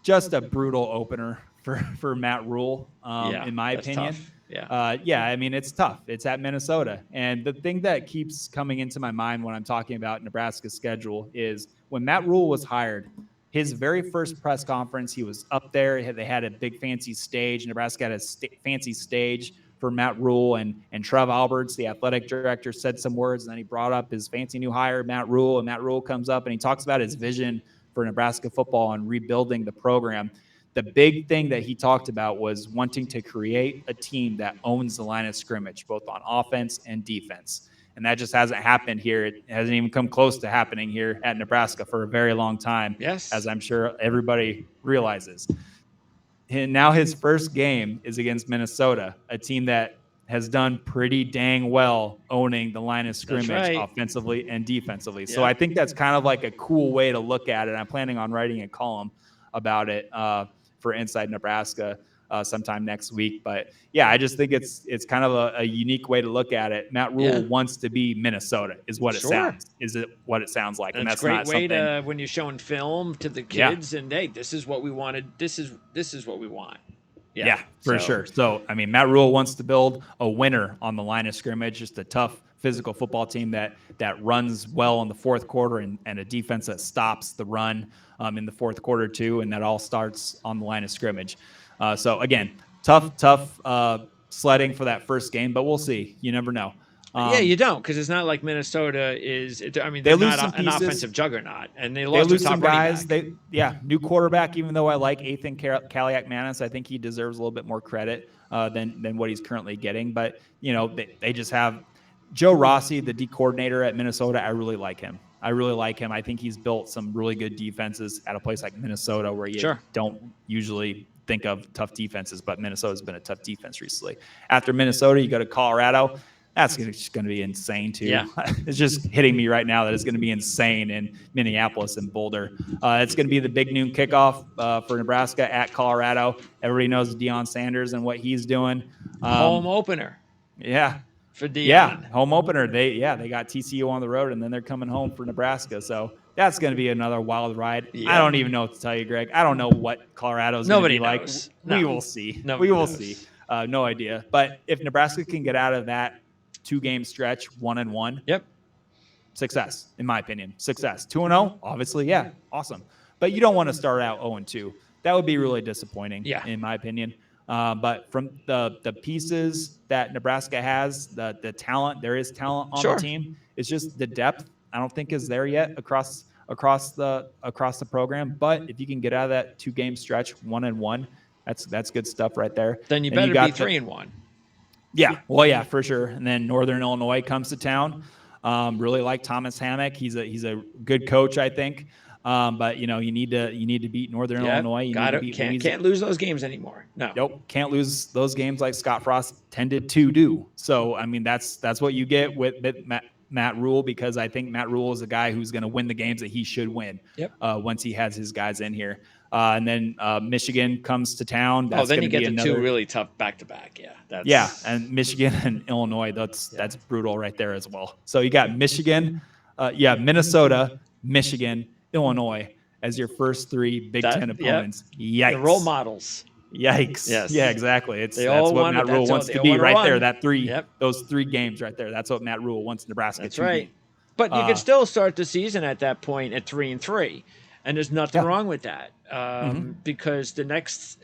Just a brutal opener for Matt Rhule, Yeah. in my That's opinion. tough. Yeah. Yeah, I mean, it's tough. It's at Minnesota. And the thing that keeps coming into my mind when I'm talking about Nebraska's schedule is when Matt Rhule was hired, his very first press conference, he was up there. They had a big fancy stage. Nebraska had a fancy stage for Matt Rhule, and Trev Alberts, the athletic director, said some words, and then he brought up his fancy new hire, Matt Rhule, and Matt Rhule comes up and he talks about his vision for Nebraska football and rebuilding the program. The big thing that he talked about was wanting to create a team that owns the line of scrimmage, both on offense and defense. And that just hasn't happened here. It hasn't even come close to happening here at Nebraska for a very long time, Yes. as I'm sure everybody realizes. And now his first game is against Minnesota, a team that has done pretty dang well owning the line of That's scrimmage right. offensively and defensively. So Yep. I think that's kind of like a cool way to look at it. I'm planning on writing a column about it for Inside Nebraska sometime next week. But yeah, I just think it's kind of a unique way to look at it. Matt Rhule Yeah. wants to be Minnesota, is what it Sure. sounds. Is it what it sounds like? And That's a that's great not way something. to when you're showing film to the Yeah. kids, and hey, this is what we wanted. This is what we want. Yeah, for sure. So, I mean, Matt Rhule wants to build a winner on the line of scrimmage, just a tough physical football team that runs well in the fourth quarter and a defense that stops the run in the fourth quarter too, and that all starts on the line of scrimmage. So, again, tough sledding for that first game, but we'll see. You never know. Yeah, you don't, because it's not like Minnesota is. I mean, They they're lose not some an pieces. offensive juggernaut, and they They lost their lose some top running guys. back. New quarterback. Even though I like Ethan Kaliak-Manis, I think he deserves a little bit more credit than what he's currently getting. But they just have Joe Rossi, the D coordinator at Minnesota. I really like him. I think he's built some really good defenses at a place like Minnesota, where you Sure. don't usually think of tough defenses, but Minnesota's been a tough defense recently. After Minnesota, you go to Colorado. That's just going to be insane too. Yeah. It's just hitting me right now that it's going to be insane in Minneapolis and Boulder. It's going to be the big noon kickoff for Nebraska at Colorado. Everybody knows Deion Sanders and what he's doing. Home opener. Yeah. for Yeah, Dion. home opener. They got TCU on the road, and then they're coming home for Nebraska. So that's going to be another wild ride. I Yep. don't even know what to tell you, Greg. I don't know what Colorado is going to Nobody be like. knows. We No. will see. We Nobody will see. knows. No idea. But if Nebraska can get out of that 2-game stretch 1-1, Yep. success, in my opinion. Success. 2-0, obviously, yeah, awesome. But you don't want to start out 0-2. That would be really disappointing, Yeah. in my opinion. But from the pieces that Nebraska has, the talent, there is talent on the Sure. team. It's just the depth I don't think is there yet across the program. But if you can get out of that 2-game stretch 1-1, that's good stuff right there. Then you Then you better be got the 3-1. yeah, well, yeah, for sure. And then Northern Illinois comes to town. Really like Thomas Hammock. He's a good coach, I think. But you need to beat Northern Yep. Illinois. You need Got to it. beat Louisiana. Can't lose those games anymore. No. Nope, can't lose those games like Scott Frost tended to do. So I mean, that's what you get with Matt Rhule, because I think Matt Rhule is a guy who's going to win the games that he should win. Yep. Once he has his guys in here. And then Michigan comes to town. Oh, That's then going you to be get the two another really tough back-to-back. Yeah. That's yeah, and Michigan and Illinois. That's brutal right there as well. So you got Michigan, Minnesota, Michigan, Illinois as your first 3 Big Ten opponents. Yep. Yikes! The role models. Yikes! Yes. Yeah, exactly. They That's all what want Matt Rhule wants they to all be wanna right there. run. Yep. Those 3 games right there. That's what Matt Rhule wants Nebraska That's to right. be. But you could still start the season at that point at 3-3, and there's nothing Yeah. wrong with that, because the next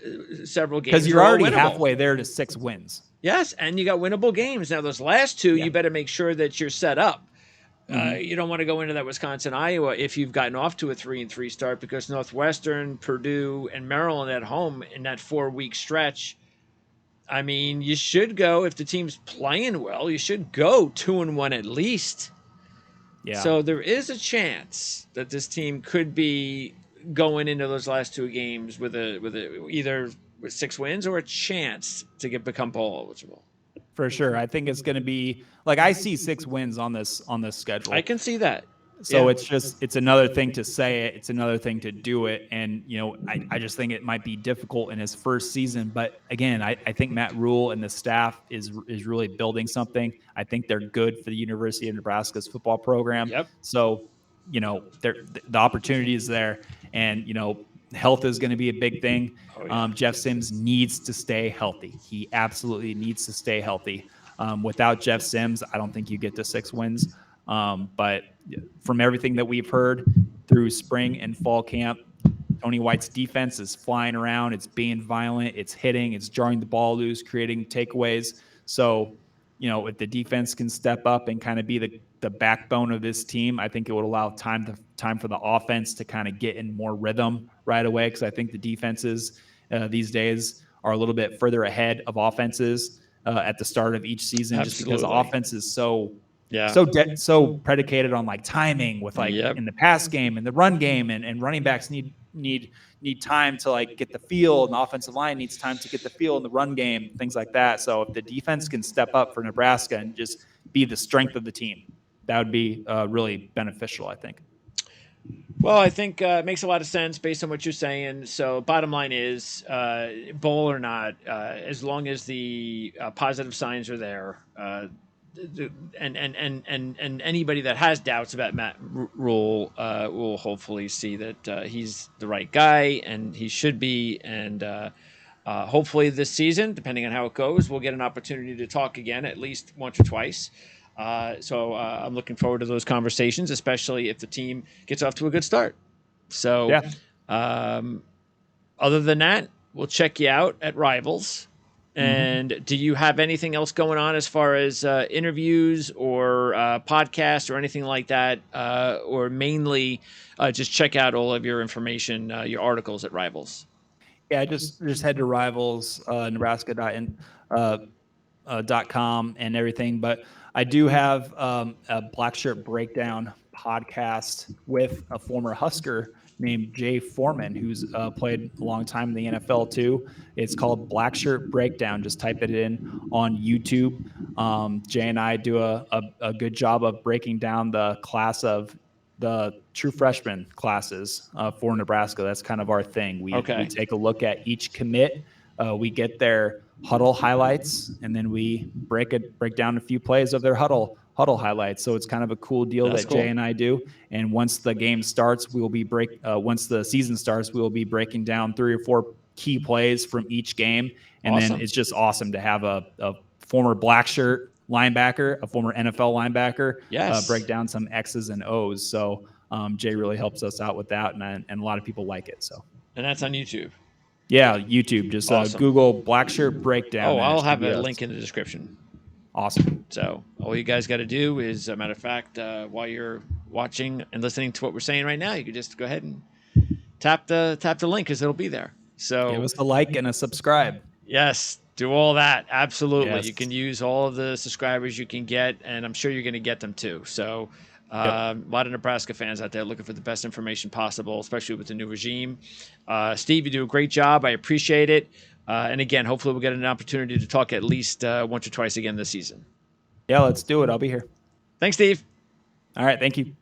several games Because you're are all already winnable. halfway there to 6 wins. Yes, and you got winnable games. Now those last 2, you better make sure that you're set up. You don't want to go into that Wisconsin, Iowa if you've gotten off to a 3-3 start, because Northwestern, Purdue, and Maryland at home in that 4-week stretch. I mean, you should go, if the team's playing well, you should go 2-1 at least. Yeah. So there is a chance that this team could be going into those last 2 games with either with 6 wins or a chance to become bowl eligible. For sure. I think it's going to be like, I see 6 wins on this schedule. I can see that. So it's another thing to say it. It's another thing to do it. And, I just think it might be difficult in his first season. But again, I think Matt Rhule and the staff is really building something. I think they're good for the University of Nebraska's football program. Yep. So, the opportunity is there. And, health is going to be a big thing. Oh, yeah. Jeff Sims needs to stay healthy. He absolutely needs to stay healthy. Without Jeff Sims, I don't think you get to 6 wins. But from everything that we've heard through spring and fall camp, Tony White's defense is flying around. It's being violent. It's hitting. It's jarring the ball loose, creating takeaways. So, if the defense can step up and kind of be the backbone of this team, I think it would allow time for the offense to kind of get in more rhythm right away. Because I think the defenses these days are a little bit further ahead of offenses at the start of each season, just because the offense is so predicated on like timing with like in the pass game and the run game, and running backs need time to like get the feel, and the offensive line needs time to get the feel in the run game, things like that. So if the defense can step up for Nebraska and just be the strength of the team, that would be really beneficial, I think. Well, I think it makes a lot of sense based on what you're saying. So bottom line is, bowl or not, as long as the positive signs are there, and anybody that has doubts about Matt Rhule will hopefully see that he's the right guy, and he should be. And hopefully this season, depending on how it goes, we'll get an opportunity to talk again at least once or twice. So I'm looking forward to those conversations, especially if the team gets off to a good start. So other than that, we'll check you out at Rivals. And do you have anything else going on as far as interviews or podcasts or anything like that? Or mainly just check out all of your information, your articles at Rivals? Yeah, just head to Rivals, Nebraska.com and everything. But I do have a Black Shirt Breakdown podcast with a former Husker named Jay Foreman, who's played a long time in the NFL too. It's called Black Shirt Breakdown. Just type it in on YouTube. Jay and I do a good job of breaking down the class of the true freshman classes for Nebraska. That's kind of our thing. We take a look at each commit we get their huddle highlights, and then we break down a few plays of their huddle highlights. So it's kind of a cool deal That's that Jay cool. and I do. And once the game starts, we will be once the season starts, we will be breaking down 3 or 4 key plays from each game. And then Awesome. it's just awesome to have a former black shirt linebacker, a former NFL linebacker, Yes. break down some X's and O's. So Jay really helps us out with that, and a lot of people like it. So, And that's on YouTube. yeah, YouTube, just Awesome. Google black shirt breakdown. Oh, And it I'll should have be a us. link in the description. Awesome. So all you guys got to do is, a matter of fact, while you're watching and listening to what we're saying right now, you can just go ahead and tap the link because it'll be there. So give us a like and a subscribe. Yes, do all that. Absolutely. Yes. You can use all of the subscribers you can get, and I'm sure you're going to get them too. So, Yep. a lot of Nebraska fans out there looking for the best information possible, especially with the new regime. Steve, you do a great job. I appreciate it. And again, hopefully we'll get an opportunity to talk at least once or twice again this season. Yeah, let's do it. I'll be here. Thanks, Steve. All right. Thank you.